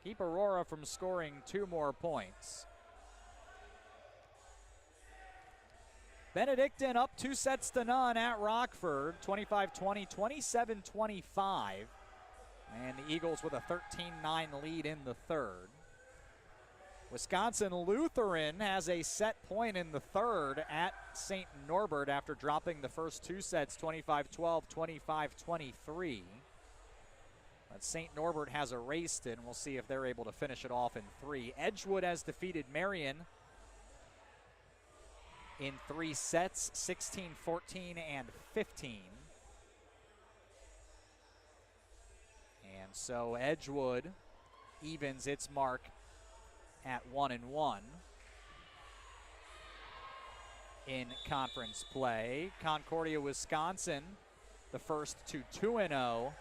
keep Aurora from scoring 2 more points. Benedictine up 2-0 at Rockford, 25-20, 27-25. And the Eagles with a 13-9 lead in the third. Wisconsin Lutheran has a set point in the third at St. Norbert after dropping the first two sets 25-12, 25-23. But St. Norbert has erased it, and we'll see if they're able to finish it off in three. Edgewood has defeated Marion in three sets, 16, 14, and 15. And so Edgewood evens its mark at 1-1 in conference play. Concordia, Wisconsin, the first to 2-0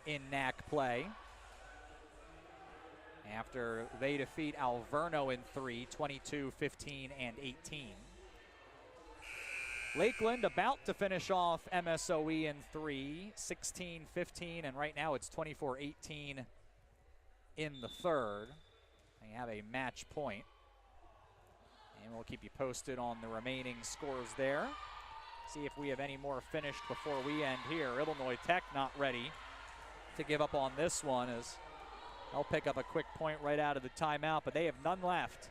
in NAC play after they defeat Alverno in three, 22, 15, and 18. Lakeland about to finish off MSOE in three, 16, 15, and right now it's 24-18 in the third. They have a match point, and we'll keep you posted on the remaining scores there. See if we have any more finished before we end here. Illinois Tech not ready to give up on this one, as they'll pick up a quick point right out of the timeout, but they have none left.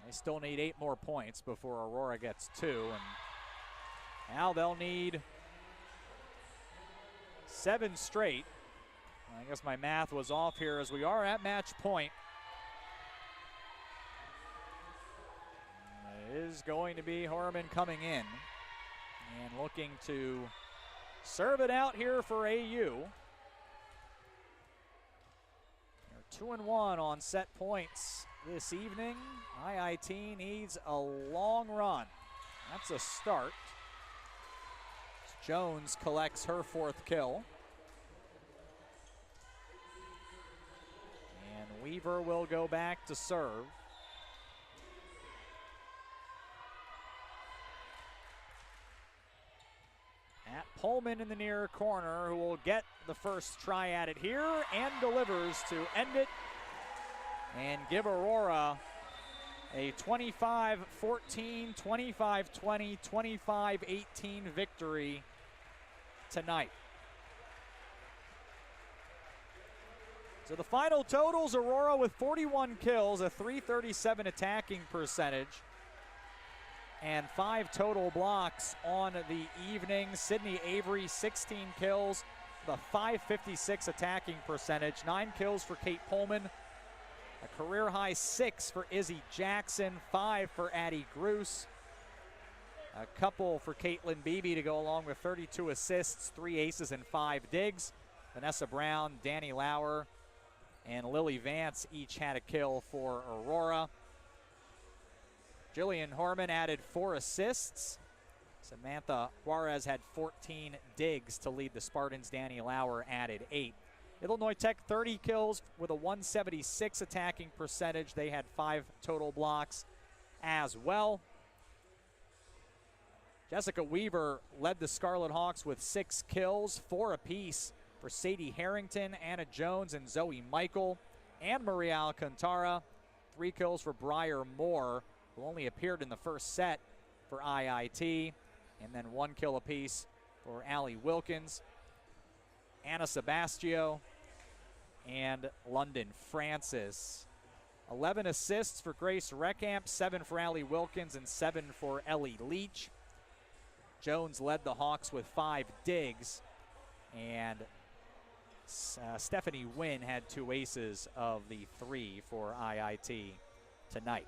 They still need 8 more points before Aurora gets 2, and now they'll need 7 straight. I guess my math was off here, as we are at match point. It is going to be Horman coming in and looking to serve it out here for AU. They're 2-1 on set points this evening. IIT needs a long run. That's a start. Jones collects her 4th kill. And Weaver will go back to serve. At Pullman in the near corner, who will get the first try at it here and delivers to end it and give Aurora a 25-14, 25-20, 25-18 victory tonight. So the final totals: Aurora with 41 kills, a .337 attacking percentage, and 5 total blocks on the evening. Sydney Avery, 16 kills, the .556 attacking percentage, 9 kills for Kate Pullman, a career-high 6 for Izzy Jackson, 5 for Addie Gruss, a couple for Caitlin Beebe to go along with 32 assists, 3 aces, and 5 digs. Vanessa Brown, Danny Lauer, and Lily Vance each had a kill for Aurora. Jillian Horman added 4 assists. Samantha Juarez had 14 digs to lead the Spartans. Danny Lauer added 8. Illinois Tech 30 kills with a .176 attacking percentage. They had 5 total blocks as well. Jessica Weaver led the Scarlet Hawks with 6 kills, 4 apiece for Sadie Harrington, Anna Jones, and Zoe Michael, and Maria Alcantara. 3 kills for Briar Moore, who only appeared in the first set for IIT, and then 1 kill apiece for Allie Wilkins, Anna Sebastio, and London Francis. 11 assists for Grace Reckamp, 7 for Allie Wilkins, and 7 for Ellie Leach. Jones led the Hawks with 5 digs, and Stephanie Wynn had 2 aces of the 3 for IIT tonight.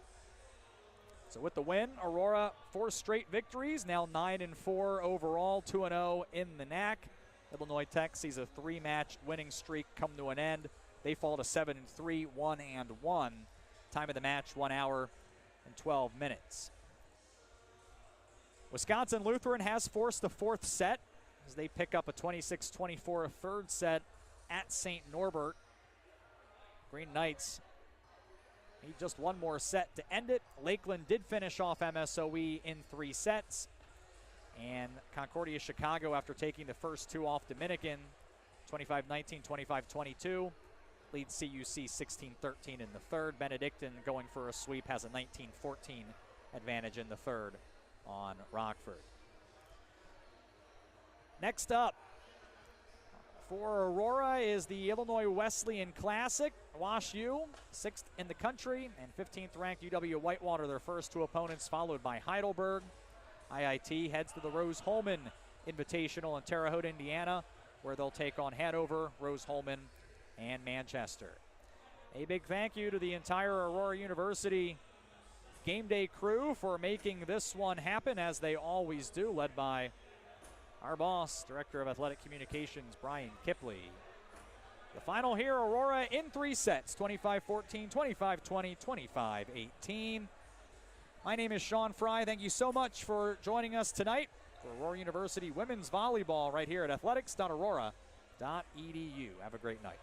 So with the win, Aurora 4 straight victories, now 9-4 overall, 2-0 in the NAC. Illinois Tech sees a 3-match winning streak come to an end. They fall to 7-3, 1-1. Time of the match, 1 hour and 12 minutes. Wisconsin Lutheran has forced the 4th set as they pick up a 26-24 third set at St. Norbert. Green Knights need just 1 more set to end it. Lakeland did finish off MSOE in 3 sets. And Concordia Chicago, after taking the first 2 off Dominican, 25-19, 25-22, leads CUC 16-13 in the third. Benedictine, going for a sweep, has a 19-14 advantage in the third on Rockford. Next up, For Aurora is the Illinois Wesleyan Classic. Wash U, 6th in the country, and 15th ranked UW-Whitewater, their first two opponents, followed by Heidelberg. IIT heads to the Rose-Hulman Invitational in Terre Haute, Indiana, where they'll take on Hanover, Rose-Hulman, and Manchester. A big thank you to the entire Aurora University game day crew for making this one happen, as they always do, led by our boss, Director of Athletic Communications, Brian Kipley. The final here, Aurora in 3 sets, 25-14, 25-20, 25-18. My name is Sean Fry. Thank you so much for joining us tonight for Aurora University Women's Volleyball right here at athletics.aurora.edu. Have a great night.